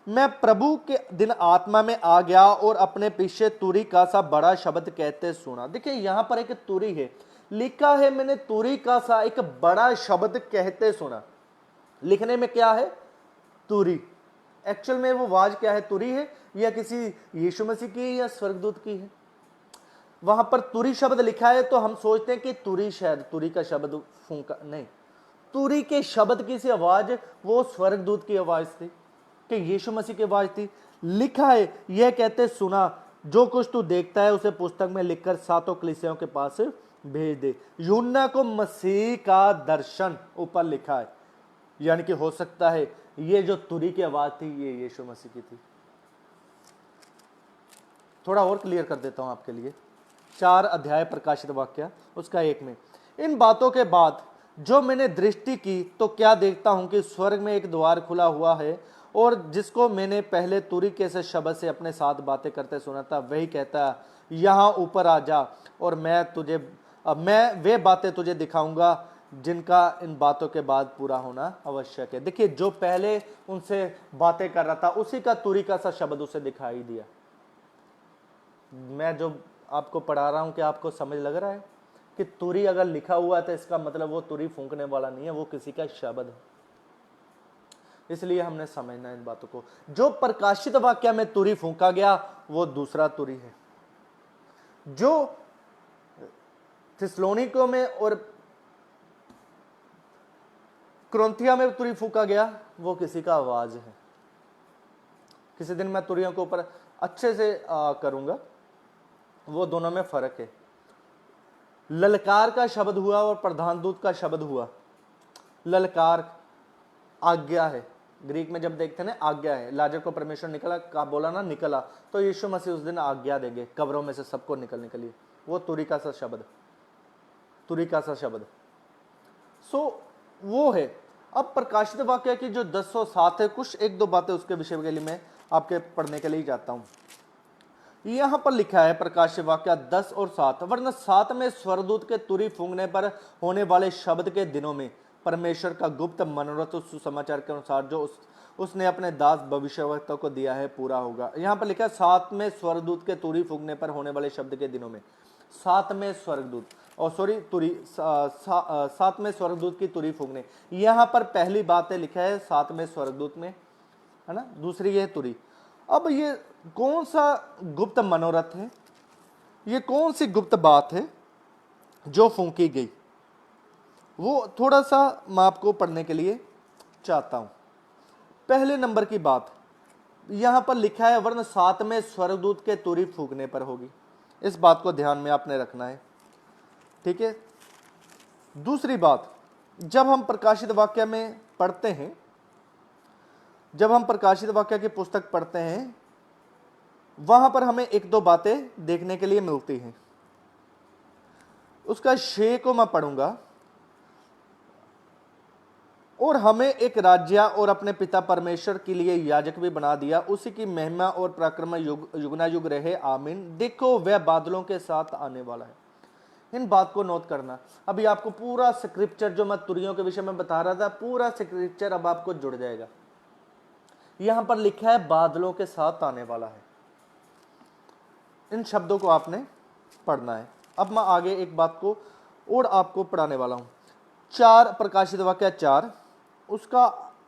मैं प्रभु के दिन आत्मा में आ गया और अपने पीछे तुरी का सा बड़ा शब्द कहते सुना। देखिए यहां पर एक तुरी है, लिखा है मैंने तुरी का सा एक बड़ा शब्द कहते सुना। लिखने में क्या है? तुरी। एक्चुअल में वो आवाज क्या है? तुरी है, या किसी यीशु मसीह की है या स्वर्गदूत की है? वहां पर तुरी शब्द लिखा है तो हम सोचते हैं कि तुरी, शायद तुरी का शब्द फूंका, नहीं, तुरी के शब्द की सी आवाज वो स्वर्गदूत की आवाज थी कि यीशु मसीह की आवाज थी। लिखा है, यह कहते सुना, जो कुछ तू देखता है उसे पुस्तक में लिखकर 7 कलीसियाओं के पास भेज दे। यूहन्ना को मसीह का दर्शन ऊपर लिखा है, यानी कि हो सकता है ये जो तुरी की आवाज थी ये यीशु मसीह की थी। थोड़ा और क्लियर कर देता हूं आपके लिए। 4 अध्याय प्रकाशित वाक्य उसका 1 में, इन बातों के बाद जो मैंने दृष्टि की तो क्या देखता हूं कि स्वर्ग में एक द्वार खुला हुआ है, और जिसको मैंने पहले तुरी के से शब्द से अपने साथ बातें करते सुना था, वही कहता यहां ऊपर आ जा, और मैं वे बातें तुझे दिखाऊंगा जिनका इन बातों के बाद पूरा होना आवश्यक है। देखिए, जो पहले उनसे बातें कर रहा था उसी का तुरी का सा शब्द उसे दिखाई दिया। मैं जो आपको पढ़ा रहा हूं, क्या आपको समझ लग रहा है? कि तुरी अगर लिखा हुआ है तो इसका मतलब वो तुरी फूंकने वाला नहीं है, वो किसी का शब्द है। इसलिए हमने समझना इन बातों को। जो प्रकाशित वाक्य में तुरी फूंका गया वो दूसरा तुरी है। जो थिस्सलुनीकियों में और कुरिन्थिया में तुरी फूंका गया वो किसी का आवाज है। किसी दिन मैं तुरियों के ऊपर अच्छे से करूंगा, वो दोनों में फर्क है। ललकार का शब्द हुआ और प्रधान दूत का शब्द हुआ। ललकार आज्ञा है, ग्रीक में जब देखते हैं ना आज्ञा है। लाजर को परमेश्वर निकला का बोला ना निकला, तो यीशु मसीह उस दिन आज्ञा देंगे कब्रों में से सबको निकलने के लिए। वो तुरी का सा शब्द, तुरी का सा शब्द। सो वो है। अब प्रकाशित वाक्य की जो 10:7 है, कुछ एक दो बातें उसके विषय के लिए मैं आपके पढ़ने के लिए जाता हूं। यहां पर लिखा है प्रकाशित वाक्य 10 और 7, वरना 7 में स्वर्गदूत के तुरी फूंकने पर होने वाले शब्द के दिनों में परमेश्वर का गुप्त मनोरथ उस सुसमाचार के अनुसार जो उसने अपने दास भविष्यवक्ता को दिया है पूरा होगा। यहां पर लिखा है 7 में स्वर्गदूत के तुरी फूंकने पर होने वाले शब्द के दिनों में। 7 में स्वर्गदूत और सॉरी तुरी 7 में स्वर्गदूत की तुरी फूंकने, यहां पर पहली बात है लिखा है 7 में स्वर्गदूत में, है ना, दूसरी ये तुरी। अब ये कौन सा गुप्त मनोरथ है, ये कौन सी गुप्त बात है जो फूंकी गई, वो थोड़ा सा मैं आपको पढ़ने के लिए चाहता हूं। पहले नंबर की बात यहां पर लिखा है वरन 7 में स्वर्गदूत के तुरी फूंकने पर होगी। इस बात को ध्यान में आपने रखना है, ठीक है। दूसरी बात, जब हम प्रकाशित वाक्य में पढ़ते हैं, जब हम प्रकाशित वाक्य की पुस्तक पढ़ते हैं, वहां पर हमें एक दो बातें देखने के लिए मिलती हैं। उसका 6 को मैं पढ़ूंगा। और हमें एक राज्य और अपने पिता परमेश्वर के लिए याजक भी बना दिया, उसी की महिमा और पराक्रम युगना युग रहे, आमीन। देखो वह बादलों के साथ आने वाला है। इन बात को नोट करना। अभी आपको पूरा स्क्रिप्चर जो मैं तुरियों के विषय में बता रहा था, पूरा स्क्रिप्चर अब आपको जुड़ जाएगा। यहां पर लिखा है बादलों के साथ आने वाला है। इन शब्दों को आपने पढ़ना है। अब मैं आगे एक बात को और आपको पढ़ाने वाला हूं। 4 प्रकाशित वाक्य 4 उसका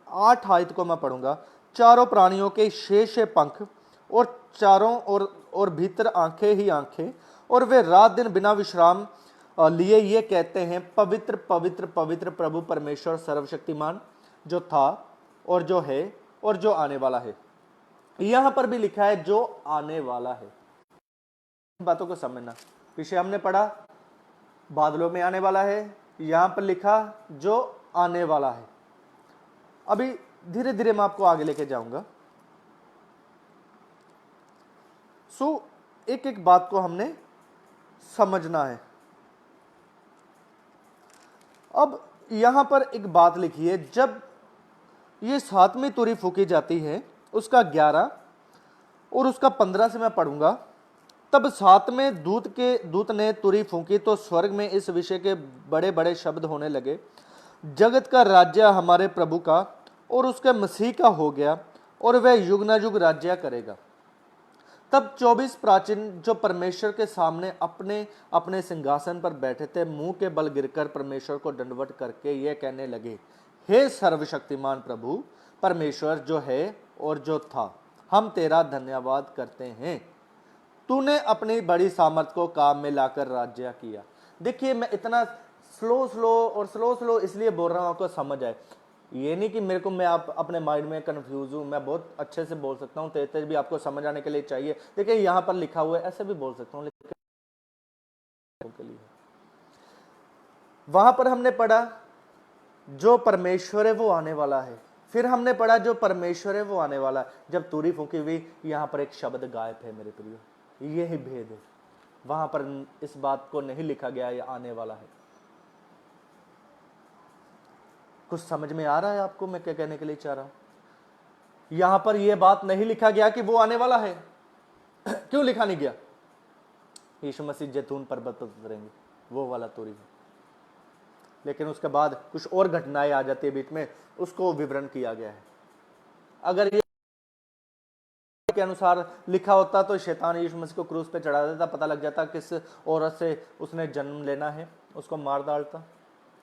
8 आयत को मैं पढ़ूंगा। चारों प्राणियों के शेष पंख और चारों और भीतर आंखें ही आंखें, और वे रात दिन बिना विश्राम लिए ये कहते हैं, पवित्र पवित्र पवित्र प्रभु परमेश्वर सर्वशक्तिमान, जो था और जो है और जो आने वाला है। यहां पर भी लिखा है जो आने वाला है। बातों को समझना। पीछे हमने पढ़ा बादलों में आने वाला है, यहां पर लिखा जो आने वाला है। अभी धीरे धीरे मैं आपको आगे लेके जाऊंगा। एक एक बात को हमने समझना है। अब यहां पर एक बात लिखी है, जब ये 7वीं तुरी फूकी जाती है, उसका 11 और उसका 15 से मैं पढ़ूंगा। तब 7वें दूत ने तुरी फूंकी तो स्वर्ग में इस विषय के बड़े बड़े शब्द होने लगे, जगत का राज्य हमारे प्रभु का और उसके मसीह का हो गया, और वह युग न युग राज्य करेगा। तब 24 प्राचीन जो परमेश्वर के सामने अपने अपने सिंहासन पर बैठे थे, मुंह के बल गिरकर परमेश्वर को दंडवत करके ये कहने लगे, हे सर्वशक्तिमान प्रभु परमेश्वर जो है और जो था, हम तेरा धन्यवाद करते हैं। तूने अपनी बड़ी सामर्थ को काम में लाकर राज्य किया। देखिए मैं इतना स्लो इसलिए बोल रहा हूं आपको समझ आए। ये नहीं कि मेरे को मैं आप अपने माइंड में कंफ्यूज हूं, मैं बहुत अच्छे से बोल सकता हूं, तेज भी आपको समझ आने के लिए चाहिए। देखिए यहां पर लिखा हुआ है, ऐसे भी बोल सकता हूं, लेकिन के लिए वहां पर हमने पढ़ा जो परमेश्वर है वो आने वाला है। फिर हमने पढ़ा जो परमेश्वर है वो आने वाला है। जब तुरी फूंकी हुई, यहां पर एक शब्द गायब है मेरे प्रियो, यही भेद है। वहां पर इस बात को नहीं लिखा गया ये आने वाला है। कुछ समझ में आ रहा है आपको मैं क्या कहने के लिए चाह रहा हूं? यहां पर यह बात नहीं लिखा गया कि वो आने वाला है। क्यों लिखा नहीं गया? यीशु मसीह जैतून पर्वत पर उतरेंगे, वो वाला तुरी है। लेकिन उसके बाद कुछ और घटनाएं आ जाती है बीच में, उसको विवरण किया गया है। अगर ये के अनुसार लिखा होता तो शैतान यीशु मसीह को क्रूस पे चढ़ा देता, पता लग जाता किस औरत से उसने जन्म लेना है, उसको मार डालता।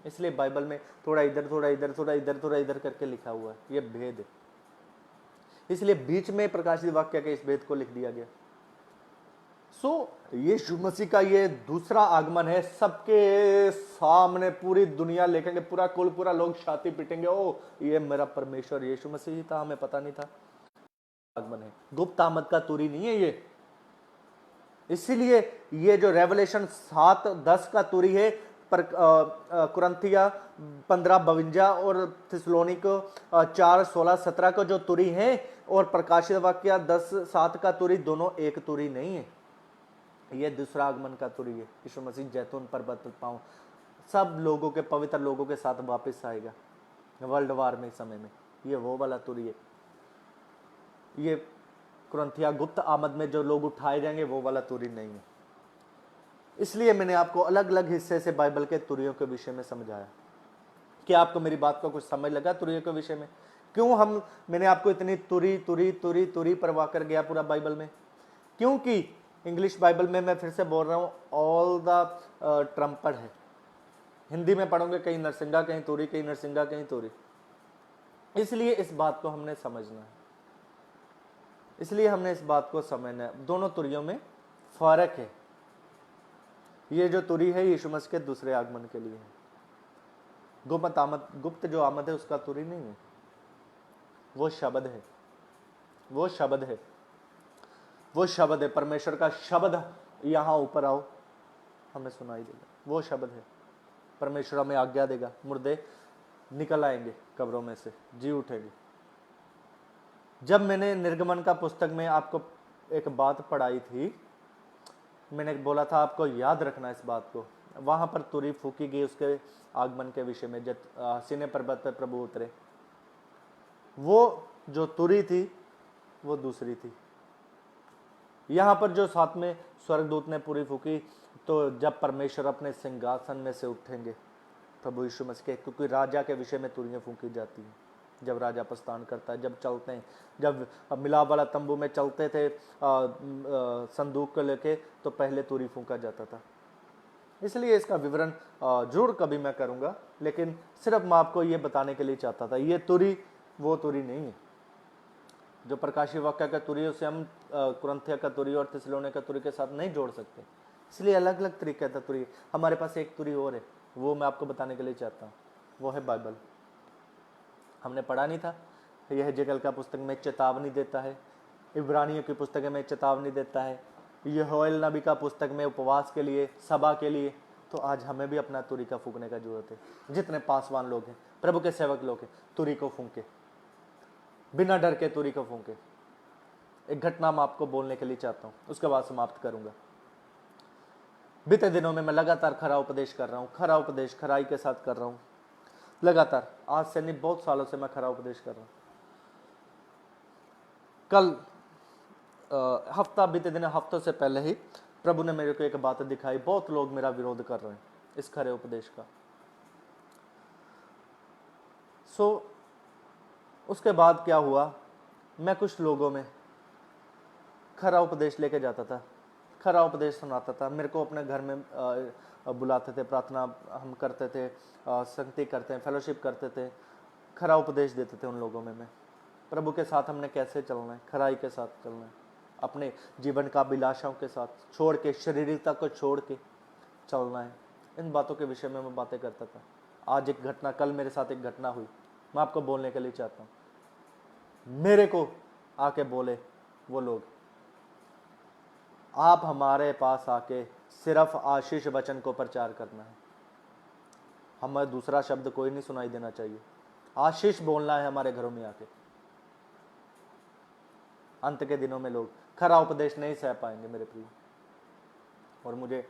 इसलिए बाइबल में थोड़ा इधर थोड़ा इधर थोड़ा इधर थोड़ा इधर करके लिखा हुआ है, ये भेद है। इसलिए बीच में प्रकाशित वाक्य के इस भेद को लिख दिया गया। यीशु मसीह का ये दूसरा आगमन है, सबके सामने पूरी दुनिया लेखेंगे, पूरा कुल पूरा लोग छाती पीटेंगे, ओ ये मेरा परमेश्वर यीशु मसीह ही था, हमें पता नहीं था। आगमन है, गुप्त आमद का तुरी नहीं है ये। इसीलिए ये जो रेवलेशन 7:10 का तुरी है, पर कुरंथिया 15:52 और थिस्सलुनीक 4:16-17 का जो तुरी है, और प्रकाशित वाक्य 10:7 का तुरी, दोनों एक तुरी नहीं है। ये दूसरा आगमन का तुरी है। यीशु मसीह जैतून पर्वत पर पांव सब लोगों के, पवित्र लोगों के साथ वापस आएगा वर्ल्ड वार में समय में, ये वो वाला तुरी है। ये कुरंथिया गुप्त आमद में जो लोग उठाए जाएंगे वो वाला तुरी नहीं है। इसलिए मैंने आपको अलग अलग हिस्से से बाइबल के तुरियों के विषय में समझाया। क्या आपको मेरी बात को कुछ समझ लगा तुरियों के विषय में? क्यों मैंने आपको इतनी तुरी तुरी तुरी तुरी परवा कर गया पूरा बाइबल में? क्योंकि इंग्लिश बाइबल में मैं फिर से बोल रहा हूँ, ऑल द ट्रम्पट है। हिंदी में पढ़ोगे कहीं नरसिंगा कहीं तुरी, कहीं नरसिंगा कहीं तुरी। इसलिए इस बात को हमने समझना है, इसलिए हमने इस बात को समझना है, दोनों तुरियों में फर्क है। ये जो तुरी है यीशु मसीह के दूसरे आगमन के लिए है। गुप्त जो आमद है उसका तुरी नहीं है, वो शब्द है, वो शब्द है, वो शब्द है। परमेश्वर का शब्द यहां ऊपर आओ, हमें सुनाई देगा, वो शब्द है। परमेश्वर हमें आज्ञा देगा, मुर्दे निकल आएंगे कब्रों में से, जी उठेंगे। जब मैंने निर्गमन का पुस्तक में आपको एक बात पढ़ाई थी, मैंने बोला था आपको याद रखना इस बात को, वहां पर तुरी फूकी गई उसके आगमन के विषय में, जब सीनै पर्वत पर प्रभु उतरे। वो जो तुरी थी वो दूसरी थी। यहां पर जो साथ में स्वर्गदूत ने पूरी फूकी, तो जब परमेश्वर अपने सिंहासन में से उठेंगे प्रभु यीशु मसीह के, क्योंकि राजा के विषय में तुरियां फूकी जाती हैं। जब राजा प्रस्थान करता है, जब चलते हैं, जब मिलाप वाला तंबू में चलते थे संदूक को लेके, तो पहले तुरी फूंका जाता था। इसलिए इसका विवरण जरूर कभी मैं करूंगा, लेकिन सिर्फ मैं आपको ये बताने के लिए चाहता था, ये तुरी वो तुरी नहीं है जो प्रकाशित वाक्य का तुरी है, उसे हम कुरंथिया का तुरी और थिस्सलुनीक का तुरी के साथ नहीं जोड़ सकते। इसलिए अलग अलग तरीके का तुरी। हमारे पास एक तुरी और है, वो मैं आपको बताने के लिए चाहता हूँ, वो है बाइबल। हमने पढ़ा नहीं था, यह जगल का पुस्तक में चेतावनी देता है, इब्रानियों की पुस्तक में चेतावनी देता है, यहोएल नबी का पुस्तक में उपवास के लिए, सभा के लिए। तो आज हमें भी अपना तुरी का फूकने का जरूरत है। जितने पासवान लोग हैं, प्रभु के सेवक लोग हैं, तुरी को फूंके, बिना डर के तुरी को फूंके। एक घटना मैं आपको बोलने के लिए चाहता हूँ, उसके बाद समाप्त करूंगा। बीते दिनों में मैं लगातार खरा उपदेश कर रहा हूँ, खरा उपदेश खराई के साथ कर रहा हूँ लगातार। आज से नहीं, बहुत सालों से मैं खरा उपदेश कर रहा हूँ। कल हफ्ता बीते दिन, हफ्तों से पहले ही प्रभु ने मेरे को एक बात दिखाई। बहुत लोग मेरा विरोध कर रहे हैं इस खरे उपदेश का। उसके बाद क्या हुआ, मैं कुछ लोगों में खरा उपदेश लेके जाता था, खरा उपदेश सुनाता था। मेरे को अपने घर में बुलाते थे, प्रार्थना हम करते थे, संगति करते हैं, फेलोशिप करते थे, खरा उपदेश देते थे उन लोगों में। मैं प्रभु के साथ हमने कैसे चलना है, खराई के साथ चलना है, अपने जीवन का अभिलाषाओं के साथ छोड़ के, शारीरिकता को छोड़ के चलना है। इन बातों के विषय में मैं बातें करता था। आज एक घटना, कल मेरे साथ एक घटना हुई, मैं आपको बोलने के लिए चाहता हूँ। मेरे को आके बोले वो लोग, आप हमारे पास आके सिर्फ आशीष वचन को प्रचार करना है, हमें दूसरा शब्द कोई नहीं सुनाई देना चाहिए, आशीष बोलना है हमारे घरों में आके। अंत के दिनों में लोग खरा उपदेश नहीं सह पाएंगे मेरे प्रिय। और मुझे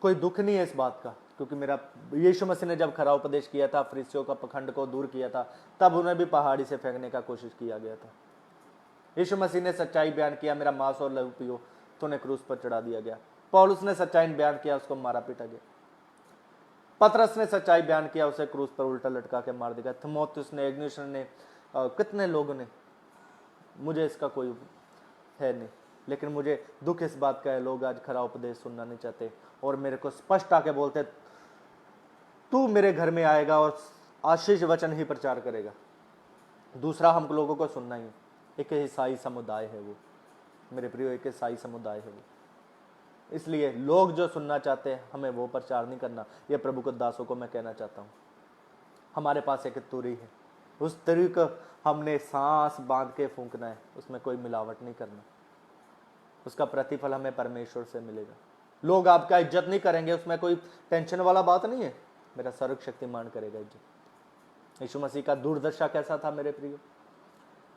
कोई दुख नहीं है इस बात का, क्योंकि मेरा यीशु मसीह ने जब खरा उपदेश किया था, फरीसियों का पखंड को दूर किया था, तब उन्हें भी पहाड़ी से फेंकने का कोशिश किया गया था। यीशु मसीह ने सच्चाई बयान किया, मेरा मांस और लहू पियो, तो उन्हें क्रूस पर चढ़ा दिया गया। पौलुस ने सच्चाई बयान किया, उसको मारा पीटा गया। पतरस ने सच्चाई बयान किया, उसे क्रूस पर उल्टा लटका के मार दिया। थिमोथियुस ने, इग्नियस ने, कितने लोगों ने मुझे इसका कोई है नहीं, लेकिन मुझे दुख इस बात का है लोग आज खरा उपदेश सुनना नहीं चाहते और मेरे को स्पष्ट आके बोलते तू मेरे घर में आएगा और आशीष वचन ही प्रचार करेगा। दूसरा हम लोगों को सुनना ही है। एक ईसाई समुदाय है वो मेरे प्रियो, एक ईसाई समुदाय है वो। इसलिए लोग जो सुनना चाहते हैं हमें वो प्रचार नहीं करना। ये प्रभु के दासों को मैं कहना चाहता हूँ, हमारे पास एक तुरी है, उस तुरी को हमने सांस बांध के फूंकना है, उसमें कोई मिलावट नहीं करना। उसका प्रतिफल हमें परमेश्वर से मिलेगा। लोग आपका इज्जत नहीं करेंगे, उसमें कोई टेंशन वाला बात नहीं है। मेरा सर्वशक्तिमान करेगा इज्जत। यीशु मसीह का दुर्दशा कैसा था मेरे प्रियो?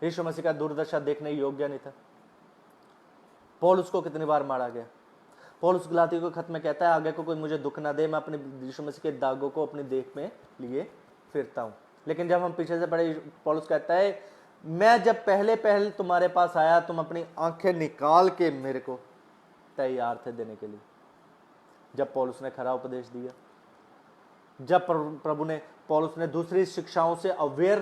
यीशु मसीह का दुर्दशा देखने योग्य नहीं था। पौलुस को कितनी बार मारा गया। पौलुस गलातियों के खत में कहता है आगे को कोई मुझे दुख ना दे, मैं अपने यीशु मसीह के दागों को अपनी देख में लिए फिरता हूँ। लेकिन जब हम पीछे से पढ़े, पौलुस कहता है मैं जब पहले पहले तुम्हारे पास आया तुम अपनी आंखें निकाल के मेरे को तैयार थे देने के लिए। जब पौलुस ने खरा उपदेश दिया, जब प्रभु ने पौलुस ने दूसरी शिक्षाओं से अवेयर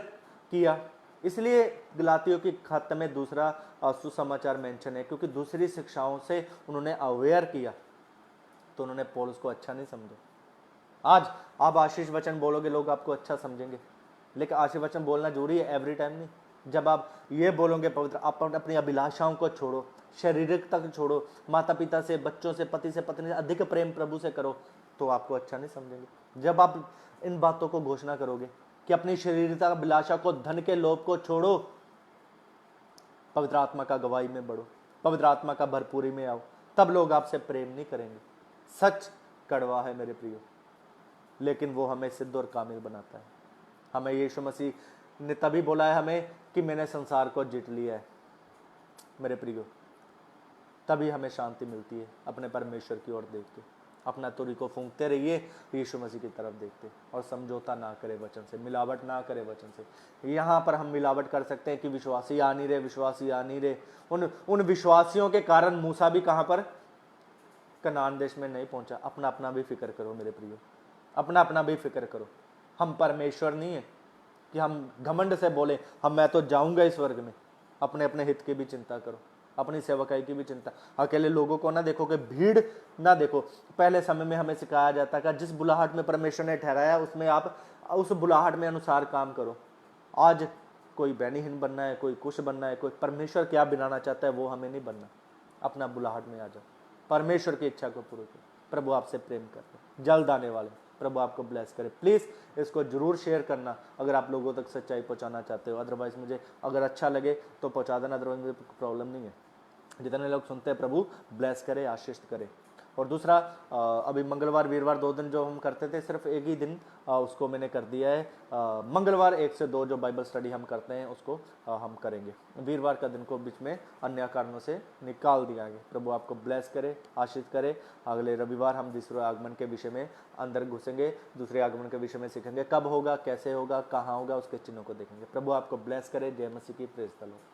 किया, इसलिए गलातियों की खत में दूसरा सुसमाचार मेंशन है, क्योंकि दूसरी शिक्षाओं से उन्होंने अवेयर किया तो उन्होंने पौलुस को अच्छा नहीं समझा। आज आप आशीष वचन बोलोगे लोग आपको अच्छा समझेंगे, लेकिन आशीष वचन बोलना जरूरी है एवरी टाइम नहीं। जब आप ये बोलोगे पवित्र, आप अपनी अभिलाषाओं को छोड़ो, शारीरिक तक छोड़ो, माता पिता से, बच्चों से, पति से, पत्नी से अधिक प्रेम प्रभु से करो, तो आपको अच्छा नहीं समझेंगे। जब आप इन बातों को घोषणा करोगे कि अपनी शारीरिक अभिलाषा को, धन के लोभ को छोड़ो, पवित्र आत्मा का गवाही में बढ़ो, पवित्र आत्मा का भरपूरी में आओ, तब लोग आपसे प्रेम नहीं करेंगे। सच कड़वा है मेरे प्रियो, लेकिन वो हमें सिद्ध और कामिल बनाता है। हमें यीशु मसीह ने तभी बोला है हमें कि मैंने संसार को जीत लिया है मेरे प्रियो, तभी हमें शांति मिलती है अपने परमेश्वर की ओर देख के। अपना तुरी को फूंकते रहिए यीशु मसीह की तरफ देखते, और समझौता ना करे वचन से, मिलावट ना करे वचन से। यहाँ पर हम मिलावट कर सकते हैं कि विश्वासी आ नहीं रहे, विश्वासी आ नहीं रहे। उन विश्वासियों के कारण मूसा भी कहाँ पर, कनान देश में नहीं पहुंचा। अपना अपना भी फिक्र करो मेरे प्रियो, अपना अपना भी फिक्र करो। हम परमेश्वर नहीं है कि हम घमंड से बोले हम मैं तो जाऊंगा इस वर्ग में। अपने अपने हित की भी चिंता करो, अपनी सेवकाई की भी चिंता। अकेले लोगों को ना देखो, कि भीड़ ना देखो। पहले समय में हमें सिखाया जाता था जिस बुलाहट में परमेश्वर ने ठहराया उसमें आप उस बुलाहट में अनुसार काम करो। आज कोई बैनीहीन बनना है, कोई कुछ बनना है, कोई परमेश्वर क्या बनाना चाहता है वो हमें नहीं बनना। अपना बुलाहट में आ जाओ, परमेश्वर की इच्छा को पूरा करो। प्रभु आपसे प्रेम करते हैं, जल्द आने वाले। प्रभु आपको ब्लेस करे। प्लीज़ इसको जरूर शेयर करना अगर आप लोगों तक सच्चाई पहुंचाना चाहते हो। अदरवाइज मुझे अगर अच्छा लगे तो पहुंचा देना, अदरवाइज मुझे प्रॉब्लम नहीं है। जितने लोग सुनते हैं प्रभु ब्लेस करे, आशीष करे। और दूसरा, अभी मंगलवार वीरवार 2 दिन जो हम करते थे, सिर्फ एक ही दिन उसको मैंने कर दिया है। मंगलवार 1 से 2 जो बाइबल स्टडी हम करते हैं उसको हम करेंगे। वीरवार का दिन को बीच में अन्य कारणों से निकाल दिया गया। प्रभु आपको ब्लेस करे, आशीष करे। अगले रविवार हम दूसरे आगमन के विषय में अंदर घुसेंगे, दूसरे आगमन के विषय में सीखेंगे, कब होगा, कैसे होगा, कहाँ होगा, उसके चिन्हों को देखेंगे। प्रभु आपको ब्लेस करे। जय मसीह की। Praise the Lord.